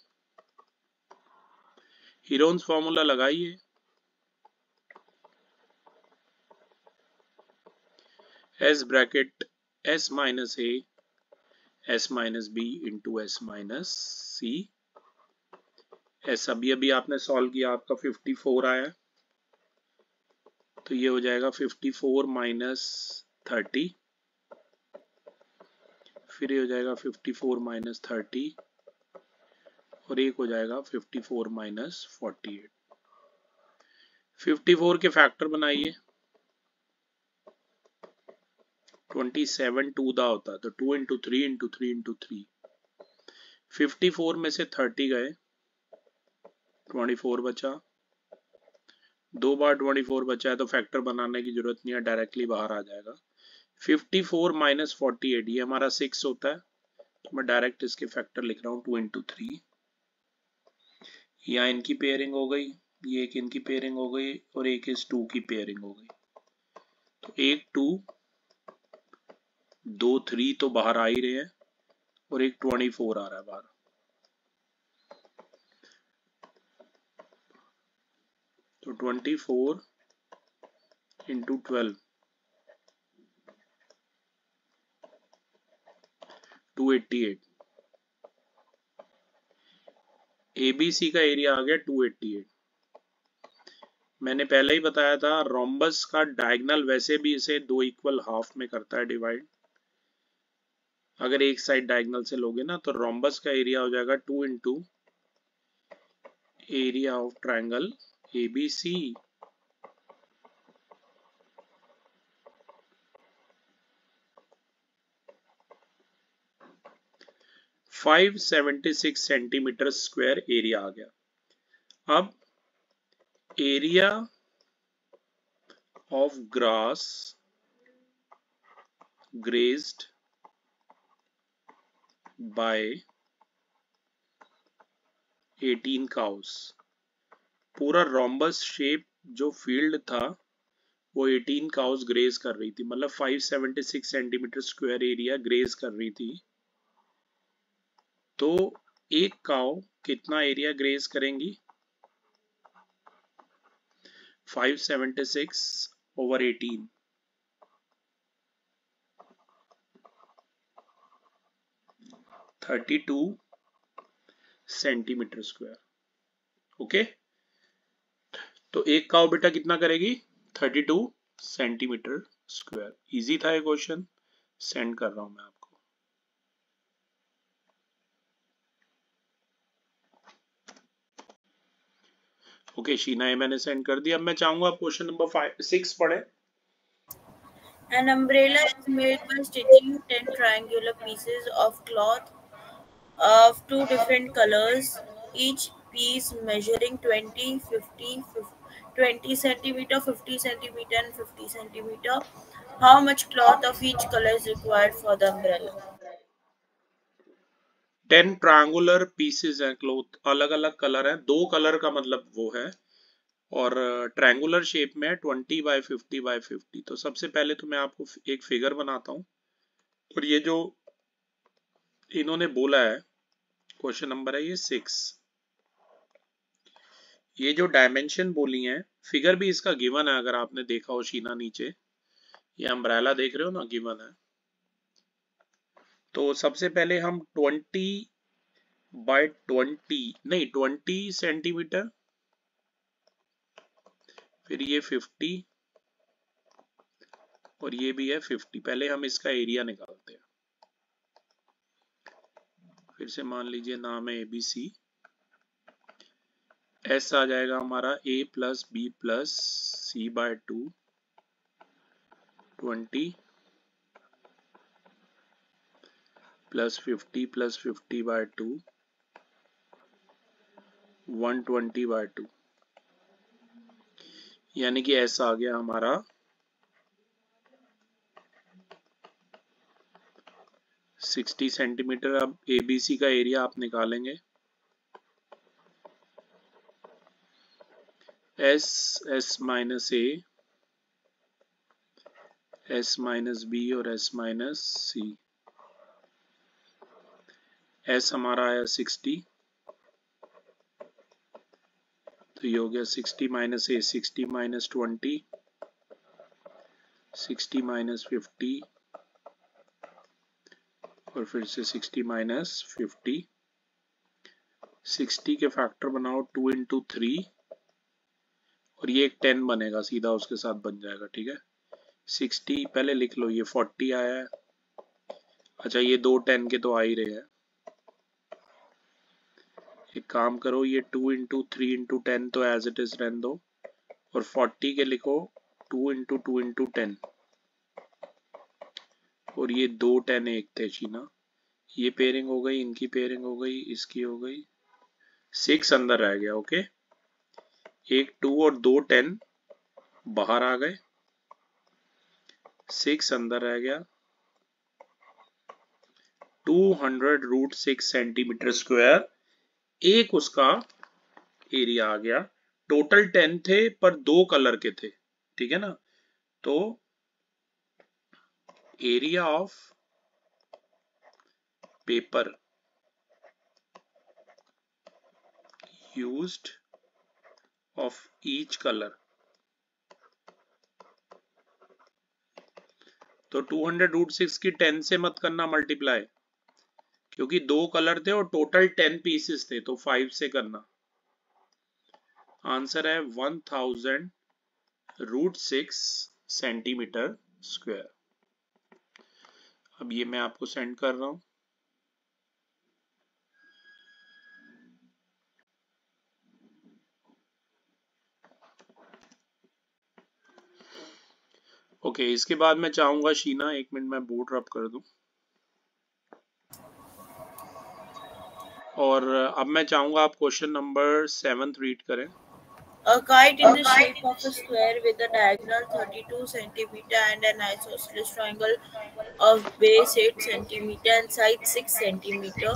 हीरोन्स फॉर्मूला लगाइए। S bracket S minus A S minus B into S minus C। S अभी आपने सॉल्व किया, आपका 54 आया, तो ये हो जाएगा 54 माइनस 30, फिर ये हो जाएगा 54 माइनस 30 और एक हो जाएगा 54 माइनस 48। 54 के फैक्टर बनाइए। 27 टू दा होता है, तो 2 इंटू 3 इंटू 3 इंटू 3। 54 में से 30 गए, 24 बचा। 2 बार 24 बचा है तो फैक्टर बनाने की जरूरत नहीं है, डायरेक्टली बाहर आ जाएगा। 54 माइनस 48 ये हमारा 6 होता है, तो मैं डायरेक्ट इसके फैक्टर लिख रहा हूँ 2 इंटू 3। यहाँ इनकी पेयरिंग हो गई, ये एक इनकी पेयरिंग हो गई और एक इस 2 की पेयरिंग हो गई। तो एक 2 2 3 तो बाहर आ ही रहे हैं और एक 24 आ रहा है बाहर। तो 24 इंटू 12 288। ABC का एरिया आ गया 288। मैंने पहले ही बताया था रोम्बस का डायगोनल वैसे भी इसे 2 इक्वल हाफ में करता है डिवाइड। अगर एक साइड डायगोनल से लोगे ना तो रोम्बस का एरिया हो जाएगा 2 into area of triangle ABC। Five 76 centimetre square area आ गया। अब area of grass grazed by 18 cows. पूरा रोम्बस शेप जो फील्ड था वो 18 काउस ग्रेज कर रही थी, मतलब 576 सेंटीमीटर स्क्वायर एरिया ग्रेज कर रही थी। तो एक काउ कितना एरिया ग्रेज करेंगी 576 ओवर 18, 32 सेंटीमीटर स्क्वायर। ओके, तो एक काउ बेटा कितना करेगी 32 सेंटीमीटर स्क्वायर। इजी था ये क्वेश्चन, सेंड कर रहा हूं मैं आपको। ओके शीना, ये मैंने सेंड कर दिया। अब मैं चाहूंगा आप क्वेश्चन नंबर 6 पढ़े। An umbrella is made by stitching 10 triangular pieces of cloth of two different colors, each piece measuring 20, 50, 20 centimeter, 50 centimeter, and 50 centimeter. How much cloth of each color is required for the umbrella? 10 triangular pieces हैं क्लोथ, अलग अलग कलर है, दो कलर का मतलब वो है, और ट्रायंगुलर शेप में है, 20 बाय 50 बाय 50। तो सबसे पहले तो मैं आपको एक फिगर बनाता हूँ, और ये जो इन्होंने बोला है, क्वेश्चन नंबर है ये 6, ये जो डायमेंशन बोली है, फिगर भी इसका गिवन है, अगर आपने देखा हो शीना नीचे, ये अम्ब्रेला देख रहे हो ना, गिवन है। तो सबसे पहले हम 20 बाय 20 नहीं 20 सेंटीमीटर, फिर ये 50 और ये भी है 50। पहले हम इसका एरिया निकालते हैं। फिर से मान लीजिए नाम है ABC, एस आ जाएगा हमारा A+B+C/2, 20 +50 +50/2, 120/2, यानी कि एस आ गया हमारा 60 सेंटीमीटर। अब ABC का एरिया आप निकालेंगे, S S-A, S-B और S-C। S हमारा आया 60, तो ये हो गया 60 - A, 60 - 20, 60 - 50 और फिर से 60 - 50। 60 के फैक्टर बनाओ 2 × 3 और ये एक 10 बनेगा, सीधा उसके साथ बन जाएगा, ठीक है। 60 पहले लिख लो, ये 40 आया है। अच्छा, ये दो 10 के तो आ ही रहे हैं। एक काम करो, ये 2 × 3 × 10 तो एज इट इज रहने दो, और 40 के लिखो 2 × 2 × 10, और ये दो 10 एक थे शीना, ये पेयरिंग हो गई, इनकी पेयरिंग हो गई, इसकी हो गई, 6 अंदर रह गया। ओके, एक 2 और दो 10 बाहर आ गए, 6 अंदर रह गया, 200√6 सेंटीमीटर स्क्वायर एक उसका एरिया आ गया। टोटल 10 थे पर दो कलर के थे, ठीक है ना। तो area of paper used of each colour, तो 200√6 की 10 से मत करना मल्टीप्लाई, क्योंकि दो कलर थे और टोटल 10 पीसेस थे, तो 5 से करना। आंसर है 1000√6 सेंटीमीटर स्क्वायर। अब ये मैं आपको सेंड कर रहा हूं। ओके, इसके बाद मैं चाहूंगा शीना, एक मिनट मैं बोर्ड रब कर दूं, और अब मैं चाहूंगा आप क्वेश्चन नंबर 7 रीड करें। A kite in the shape of a square with a diagonal 32 centimeter and an isosceles triangle of base 8 centimeter and side 6 centimeter.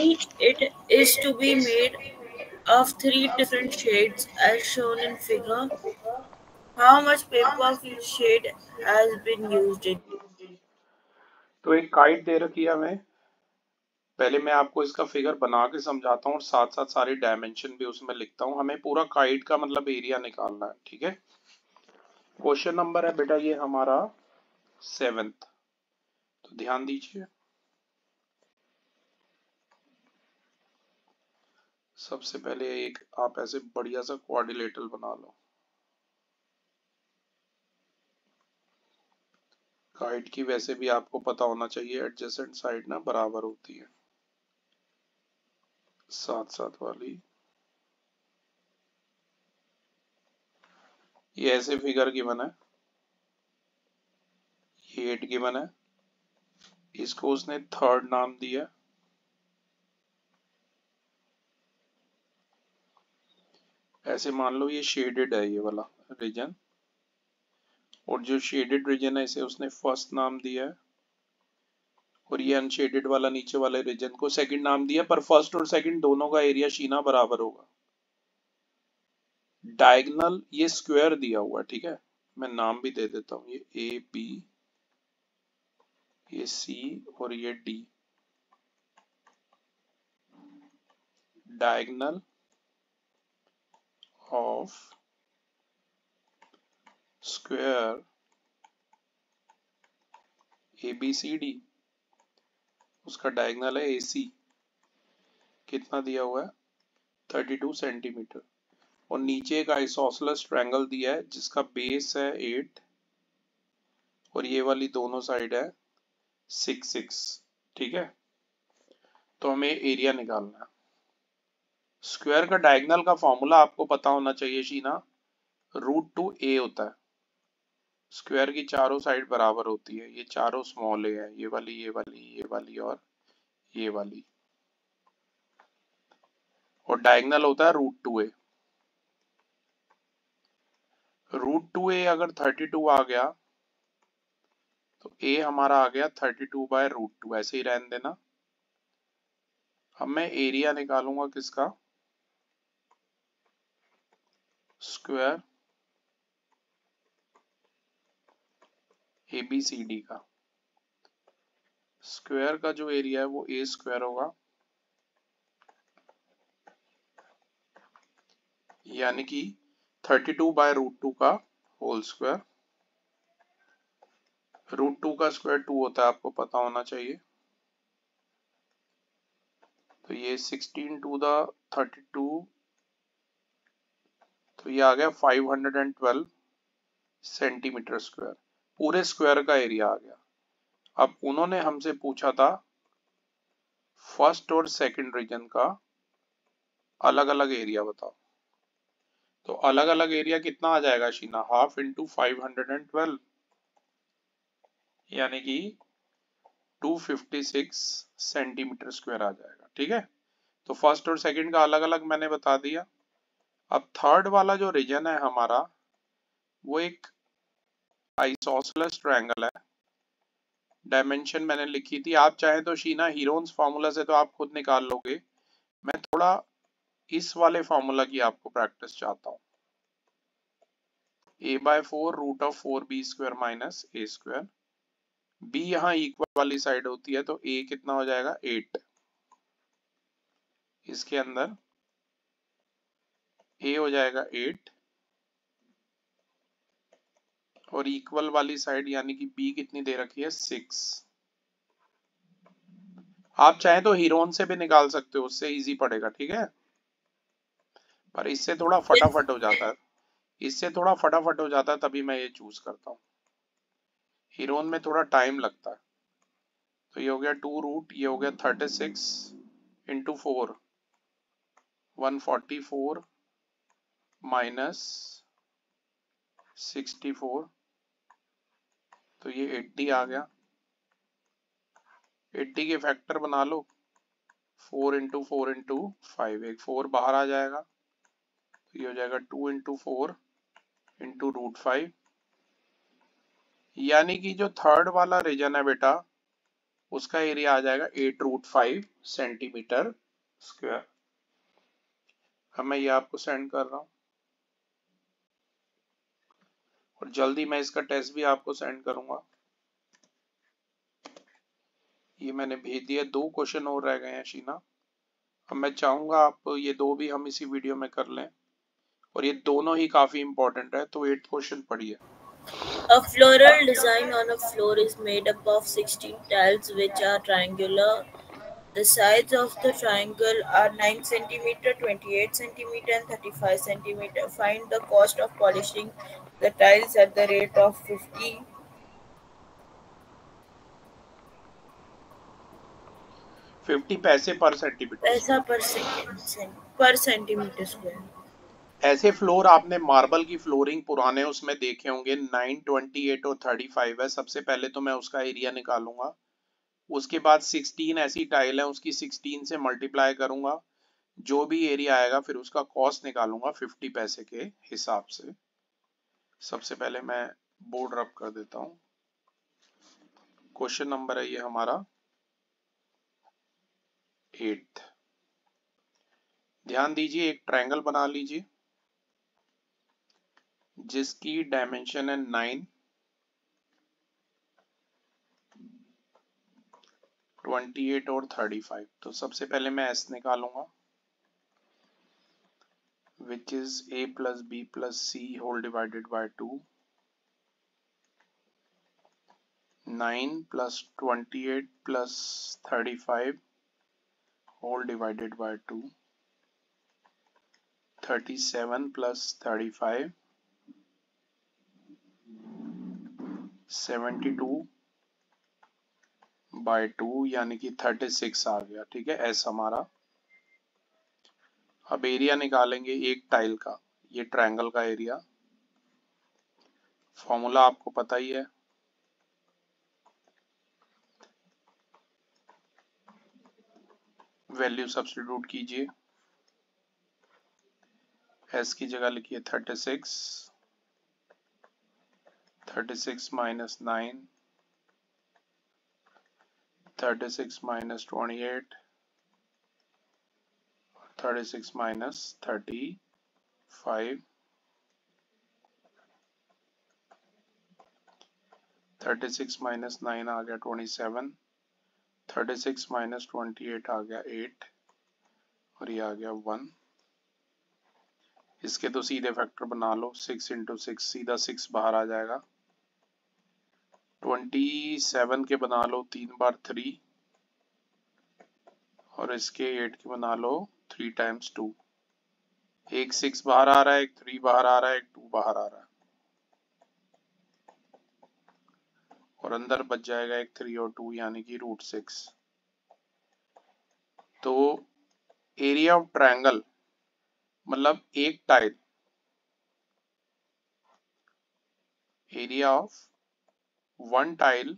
Each it is to be made of three different shades as shown in figure. How much paper of each shade has been used in? तो एक काइट दे रखी है हमें, पहले मैं आपको इसका फिगर बना के समझाता हूँ और साथ साथ सारी डायमेंशन भी उसमें लिखता हूँ। हमें पूरा काइट का मतलब एरिया निकालना है, ठीक है। क्वेश्चन नंबर है बेटा ये हमारा 7th, तो ध्यान दीजिए। सबसे पहले एक आप ऐसे बढ़िया सा क्वाड्रिलेटरल बना लो। काइट की वैसे भी आपको पता होना चाहिए एडजेसेंट साइड ना बराबर होती है, साथ साथ वाली। ये ऐसे फिगर गिवन है, ये 8 गिवन है, इसको उसने थर्ड नाम दिया, ऐसे मान लो ये शेडेड है ये वाला रीजन, और जो शेडेड रीजन है इसे उसने फर्स्ट नाम दिया है, और ये अनशेडेड वाला नीचे वाले रीजन को सेकंड नाम दिया, पर फर्स्ट और सेकंड दोनों का एरिया शीना बराबर होगा। डायगोनल ये स्क्वायर दिया हुआ है, ठीक है, मैं नाम भी दे देता हूँ, ये ए बी, ये सी और ये D. Diagonal of square A B C D, उसका डायगोनल है ए सी, कितना दिया हुआ है 32 सेंटीमीटर, और नीचे एक आइसोसेलेस ट्रायंगल दिया है जिसका बेस है 8 और ये वाली दोनों साइड है 6, ठीक है। तो हमें एरिया निकालना है। स्क्वायर का डायगोनल का फॉर्मूला आपको पता होना चाहिए शीना, √2a होता है। स्क्वायर की चारों साइड बराबर होती है, ये चारों स्मॉल ए है, ये वाली ये वाली ये वाली और ये वाली, और डायगोनल होता है √2a। √2a अगर 32 आ गया तो a हमारा आ गया 32/√2, ऐसे ही रहने देना। अब मैं एरिया निकालूंगा किसका, स्क्वायर ABCD का। स्क्वायर का जो एरिया है वो a स्क्वायर होगा, यानी कि 32/√2 का होल स्क्वायर। √2 का स्क्वायर 2 होता है, आपको पता होना चाहिए। तो ये 16 टू द 32, तो ये आ गया 512 सेंटीमीटर स्क्वायर, पूरे स्क्वायर का एरिया आ गया। अब उन्होंने हमसे पूछा था फर्स्ट और सेकंड रीजन का अलग अलग एरिया बताओ। तो अलग अलग एरिया कितना आ जाएगा शीना, हाफ इंटू 512, यानी कि 256 सेंटीमीटर स्क्वायर आ जाएगा, ठीक है। तो फर्स्ट और सेकंड का अलग अलग मैंने बता दिया। अब थर्ड वाला जो रीजन है हमारा वो एक आइसोसेलेस ट्रायंगल है, डायमेंशन मैंने लिखी थी, आप चाहे तो शीना हीरोन्स फार्मूला से तो आप खुद निकाल लोगे, मैं थोड़ा इस वाले फार्मूला की आपको प्रैक्टिस चाहता हूँ। a/4√4b² माइनस a², b यहाँ इक्वल वाली साइड होती है तो a कितना हो जाएगा 8, इसके अंदर a हो जाएगा 8 और इक्वल वाली साइड यानी कि b कितनी दे रखी है 6। आप चाहे तो हीरोन से भी निकाल सकते हो, उससे इजी पड़ेगा, ठीक है, पर इससे थोड़ा फटाफट हो जाता है, इससे थोड़ा फटाफट हो जाता है, तभी मैं ये चूज करता हूँ। हीरोन में थोड़ा टाइम लगता है। तो ये हो गया 2 ये हो गया 36 इंटू 4 144 माइनस 64, तो ये 80 आ गया। 80 के फैक्टर बना लो, 4 इंटू 4 इंटू 5, एक 4 बाहर आ जाएगा, तो ये हो जाएगा 2 इंटू 4 इंटू √5, यानी कि जो थर्ड वाला रीजन है बेटा उसका एरिया आ जाएगा 8√5 सेंटीमीटर स्क्वायर। अब मैं ये आपको सेंड कर रहा हूँ और जल्दी मैं इसका टेस्ट भी आपको सेंड करूंगा। ये मैंने भेज दिया, 2 क्वेश्चन और रह गए हैं शीना। अब मैं चाहूंगा आप ये 2 भी हम इसी वीडियो में कर लें, और ये दोनों ही काफी इंपॉर्टेंट है। तो 8th क्वेश्चन पढ़िए। A floral design on a floor is made up of 16 tiles which are triangular. The sides of the triangle are 9 cm, 28 cm, and 35 cm. Find the cost of polishing the tiles at the rate of 50 पैसे पर सेंटीमीटर पैसा पर सेंटीमीटर स्क्वायर। ऐसे फ्लोर आपने मार्बल की फ्लोरिंग पुराने उसमें देखे होंगे, 9, 28 और 35 है। सबसे पहले तो मैं उसका एरिया निकालूंगा, उसके बाद 16 ऐसी टाइल है उसकी 16 से मल्टीप्लाई करूंगा, जो भी एरिया आएगा फिर उसका कॉस्ट निकालूंगा 50 पैसे के हिसाब से। सबसे पहले मैं बोर्ड रब कर देता हूं। क्वेश्चन नंबर है ये हमारा 8। ध्यान दीजिए, एक ट्रायंगल बना लीजिए जिसकी डायमेंशन है 9, 28 और 35। तो सबसे पहले मैं एस निकालूंगा, which is a plus b plus c whole divided by 2, 9 plus 28 plus 35 whole divided by 2, 37 plus 35 72 by 2 यानी कि 36 आ गया। ठीक है, एस हमारा। अब एरिया निकालेंगे एक टाइल का, ये ट्रायंगल का एरिया। फॉर्मूला आपको पता ही है, वैल्यू सब्स्टिट्यूट कीजिए। एस की जगह लिखिए 36, 36 minus 9, 36 minus 28, 36 minus 35, 36 minus 9 आ गया 27, 36 minus 28 आ गया 8 और ये आ गया 1। इसके तो सीधे फैक्टर बना लो, 6 इंटू 6 सीधा 6 बाहर आ जाएगा। 27 के बना लो 3 बार 3 और इसके 8 के बना लो 3 टाइम्स 2। एक 6 बाहर आ रहा है, एक 3 बाहर आ रहा है, एक 2 बाहर आ रहा है और अंदर बच जाएगा एक 3 और 2 यानी कि √6। तो एरिया ऑफ ट्रायंगल मतलब एक tile, area of one tile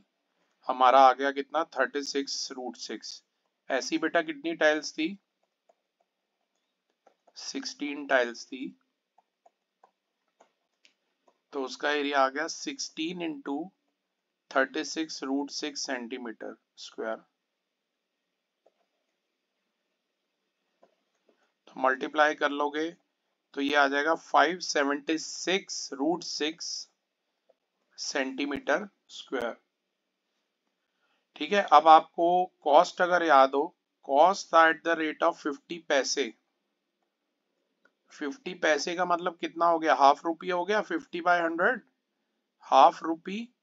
हमारा आ गया कितना 36√6। ऐसी बेटा कितनी टाइल्स थी, 16 टाइल्स थी, तो उसका एरिया आ गया 16 इंटू 36√6 सेंटीमीटर स्क्वायर। तो मल्टीप्लाई कर लोगे तो ये आ जाएगा 576√6 सेंटीमीटर स्क्वायर। ठीक है, अब आपको कॉस्ट अगर याद हो, कॉस्ट था एट द रेट ऑफ 50 पैसे। 50 पैसे का मतलब कितना हो गया, हाफ रुपी हो गया। 50/100 हाफ रुपी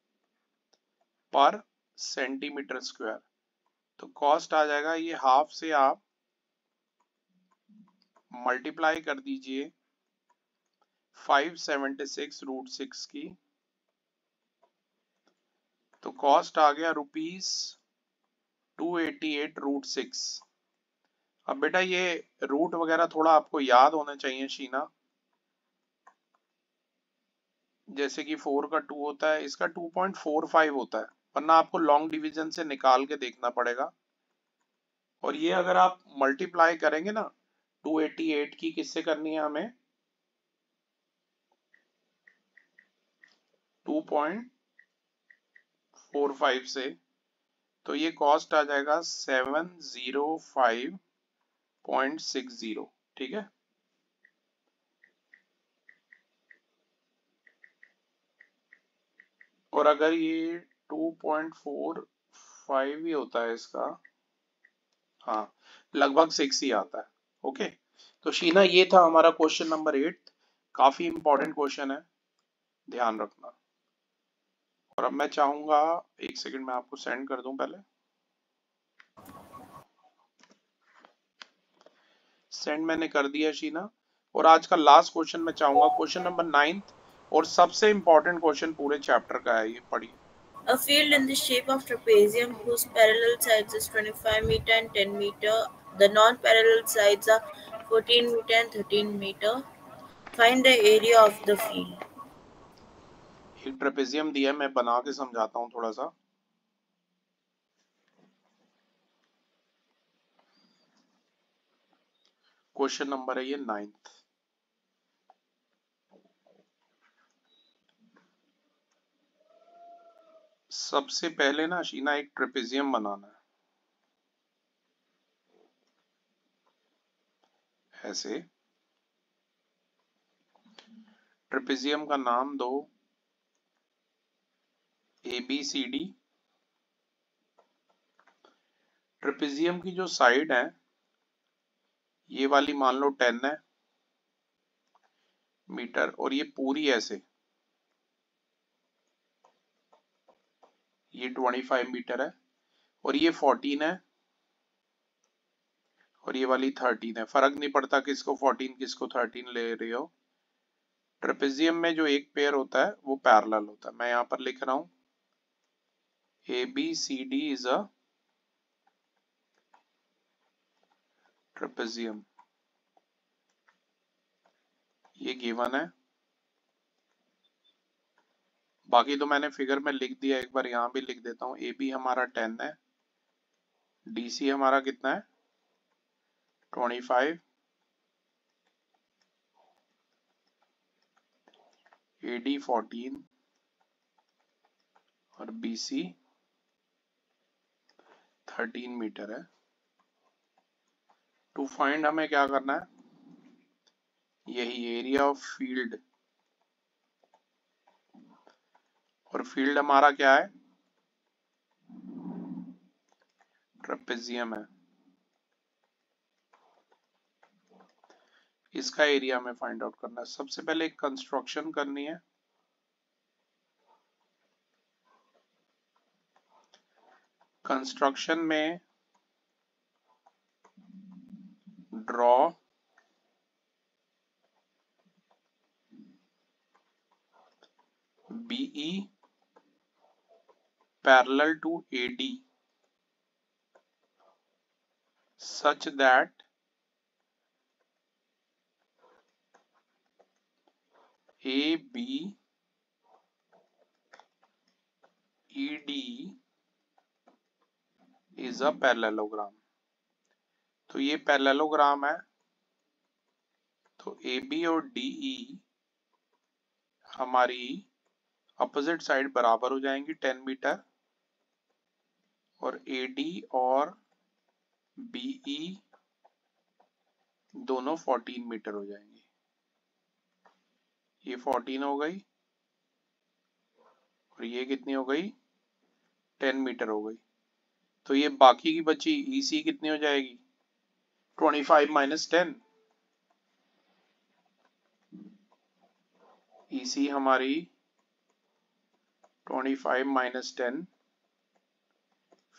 पर सेंटीमीटर स्क्वायर। तो कॉस्ट आ जाएगा, ये हाफ से आप मल्टीप्लाई कर दीजिए 576√6 की, तो कॉस्ट आ गया ₹288√6। अब बेटा ये रूट वगैरह थोड़ा आपको याद होना चाहिए शीना, जैसे कि 4 का 2 होता है, इसका 2.45 होता है, वरना आपको लॉन्ग डिवीजन से निकाल के देखना पड़ेगा। और ये अगर आप मल्टीप्लाई करेंगे ना 288 की किससे करनी है हमें, 2.45 से, तो ये कॉस्ट आ जाएगा 705.60। ठीक है, और अगर ये 2.45 ही होता है इसका, हाँ लगभग 6 ही आता है। ओके, तो शीना ये था हमारा क्वेश्चन नंबर 8। काफी इंपॉर्टेंट क्वेश्चन है, ध्यान रखना। और अब मैं चाहूंगा एक सेकंड में आपको सेंड कर दूं पहले। सेंड मैंने कर दिया शीना। और आज का लास्ट क्वेश्चन मैं चाहूंगा, क्वेश्चन नंबर 9 और सबसे इंपॉर्टेंट क्वेश्चन पूरे चैप्टर का है, ये पढ़िए। A field in the shape of trapezium whose parallel sides is 25 meter and 10 meter. The non-parallel sides are 14 meter and 13 meter. Find the area of the field. एक ट्रेपेजियम दिया है, मैं बना के समझाता हूँ थोड़ा सा। क्वेश्चन नंबर है ये 9th। सबसे पहले ना शीना एक ट्रेपेजियम बनाना है, ऐसे। ट्रेपेजियम का नाम दो ABCD। ट्रेपेजियम की जो साइड है ये वाली मान लो 10 है मीटर, और ये पूरी ऐसे ये 25 मीटर है, और ये 14 है, और ये वाली 13 है। फर्क नहीं पड़ता किसको 14 किसको 13 ले रहे हो। ट्रेपेजियम में जो एक पेयर होता है वो पैरेलल होता है। मैं यहां पर लिख रहा हूं ABCD इज अ ट्रेपेजियम, ये गिवन है। बाकी तो मैंने फिगर में लिख दिया, एक बार यहां भी लिख देता हूं। AB हमारा 10 है, DC हमारा कितना है 25, AD 14 और BC 13 मीटर है। टू फाइंड हमें क्या करना है, यही एरिया ऑफ फील्ड, और फील्ड हमारा क्या है ट्रेपेजियम है, इसका एरिया हमें फाइंड आउट करना है। सबसे पहले एक कंस्ट्रक्शन करनी है। कंस्ट्रक्शन में draw BE parallel to AD such that ABED is a parallelogram। तो ये पैरेललोग्राम है, तो AB और DE हमारी अपोजिट साइड बराबर हो जाएंगी 10 मीटर, और AD और BE दोनों 14 मीटर हो जाएंगी। ये 14 हो गई और ये कितनी हो गई 10 मीटर हो गई। तो ये बाकी की बची EC कितनी हो जाएगी 25 माइनस 10। EC हमारी 25 माइनस 10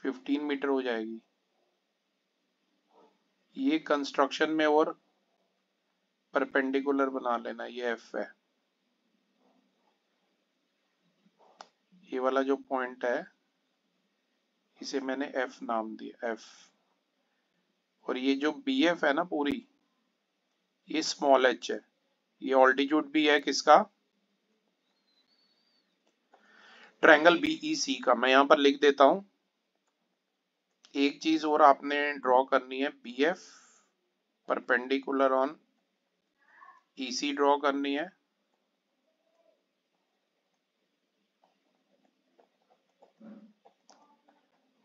15 मीटर हो जाएगी। ये कंस्ट्रक्शन में और परपेंडिकुलर बना लेना, ये F है। ये वाला जो पॉइंट है इसे मैंने F नाम दिया, F। और ये जो BF है ना पूरी, ये स्मॉल h है। ये ऑल्टीट्यूड भी है किसका ट्रायंगल BEC का। मैं यहां पर लिख देता हूं। एक चीज और आपने ड्रॉ करनी है, BF perpendicular on EC draw करनी है।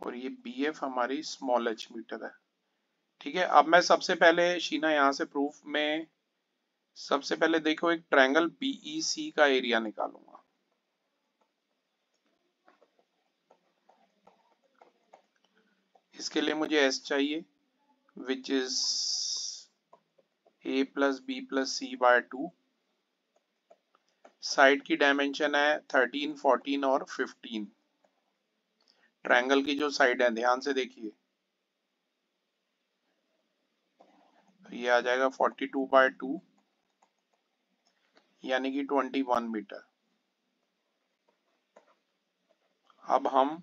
और ये BF हमारी स्मॉल h मीटर है। ठीक है, अब मैं सबसे पहले शीना यहां से प्रूफ में सबसे पहले देखो एक ट्रायंगल BEC का एरिया निकालूंगा। इसके लिए मुझे S चाहिए which is A plus B plus C by 2। Side की डायमेंशन है 13, 14 और 15। ट्रायंगल की जो साइड है ध्यान से देखिए, तो ये आ जाएगा 42 बाय 2 यानी कि 21 मीटर। अब हम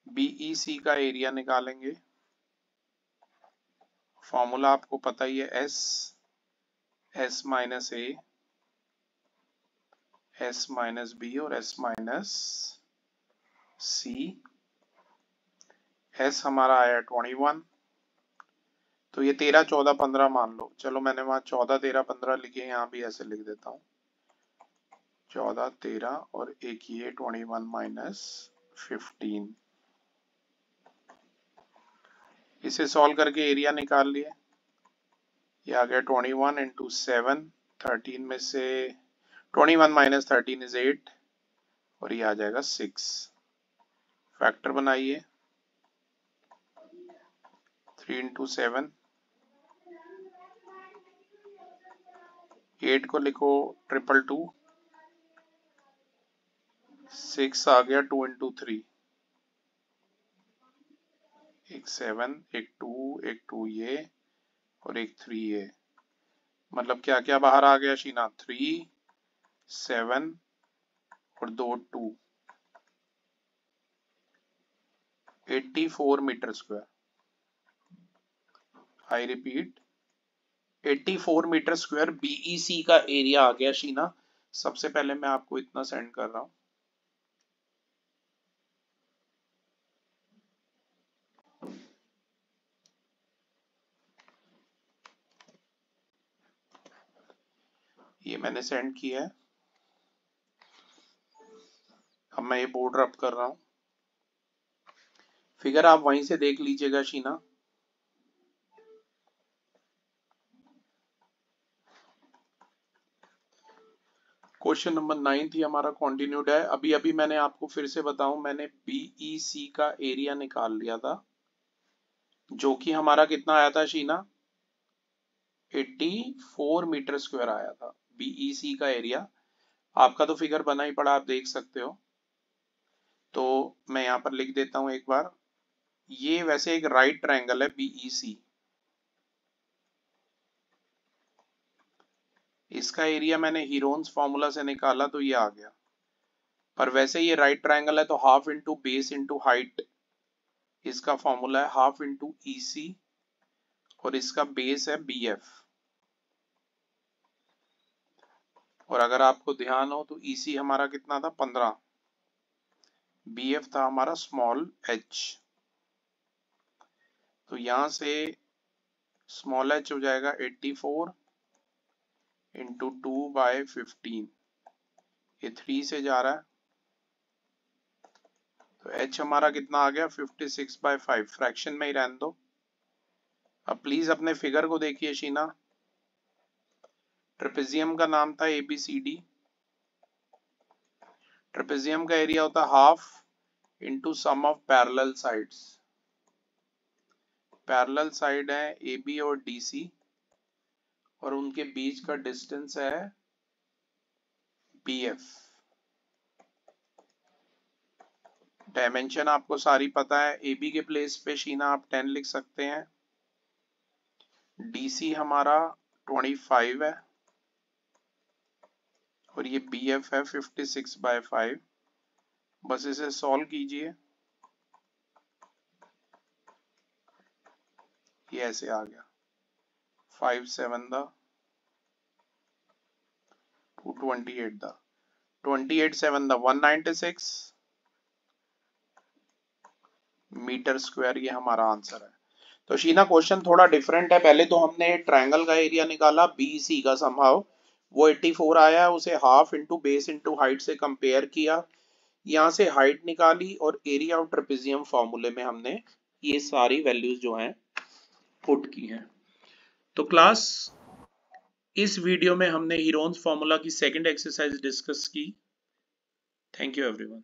BEC का एरिया निकालेंगे। फॉर्मूला आपको पता ही है, S minus A, S minus B और S माइनस C। S हमारा आया 21, तो ये 13, 14, 15 मान लो। चलो मैंने वहां 14, 13, 15 लिखे, यहाँ भी ऐसे लिख देता हूँ 14, 13 और एक ये 21 माइनस 15। इसे सॉल्व करके एरिया निकाल लिए। ये आ गया 21 इंटू 7, 13 में से 21 माइनस 13 इज 8 और ये आ जाएगा 6। फैक्टर बनाइए 3 इंटू 7, 8 को लिखो 222, 6 आ गया 2 इंटू 3, एक 7, एक 2 ये और एक 3 ये। मतलब क्या क्या बाहर आ गया शीना? 3, 7 और 2 2, 84 metre square. I repeat 84 metre square BEC का एरिया आ गया शीना। सबसे पहले मैं आपको इतना सेंड कर रहा हूं। ये मैंने सेंड किया है। अब मैं ये बोर्ड रब कर रहा हूं। फिगर आप वहीं से देख लीजिएगा शीना। क्वेश्चन नंबर 9 ही हमारा कंटिन्यूड है। अभी अभी मैंने आपको फिर से बताऊं, मैंने बीईसी का एरिया निकाल लिया था, जो कि हमारा कितना आया था शीना? 84 मीटर स्क्वायर आया था बीईसी का एरिया। आपका तो फिगर बना ही पड़ा, आप देख सकते हो। तो मैं यहां पर लिख देता हूं एक बार। ये वैसे एक राइट ट्रायंगल है बीईसी। इसका एरिया मैंने हीरोन्स फॉर्मूला से निकाला तो ये आ गया। पर वैसे ये राइट ट्रायंगल है तो half into base into height इसका फॉर्मूला है हाफ इंटू ईसी और इसका बेस है बीएफ। और अगर आपको ध्यान हो तो ईसी हमारा कितना था? 15। बीएफ था हमारा स्मॉल एच। तो यहां से स्मॉल एच हो जाएगा 84 इंटू 2/15। ये 3 से जा रहा है तो h हमारा कितना आ गया? 56/5। फ्रैक्शन में ही रहने दो। अब प्लीज अपने फिगर को देखिए शीना। ट्रेपेजियम का नाम था ABCD। ट्रेपेजियम का एरिया होता है half into sum of parallel sides. Parallel side है AB और DC और उनके बीच का डिस्टेंस है BF। डायमेंशन आपको सारी पता है। AB के प्लेस पे शीना आप 10 लिख सकते हैं। DC हमारा 25 है और ये BF है 56/5। बस इसे सॉल्व कीजिए। ये ऐसे आ गया 5 7 दा 228 दा 28 7 दा 196 मीटर स्क्वायर। ये हमारा आंसर है। तो शीना क्वेश्चन थोड़ा डिफरेंट है। पहले तो हमने ट्रायंगल का एरिया निकाला बीसी का, समहाउ वो 84 आया है, उसे half into base into height से कंपेयर किया, यहाँ से हाइट निकाली और एरिया ऑफ ट्रेपेजियम फॉर्मूले में हमने ये सारी वैल्यूज जो हैं पुट की हैं। तो क्लास इस वीडियो में हमने हीरोन्स फॉर्मूला की सेकंड एक्सरसाइज डिस्कस की। Thank you everyone.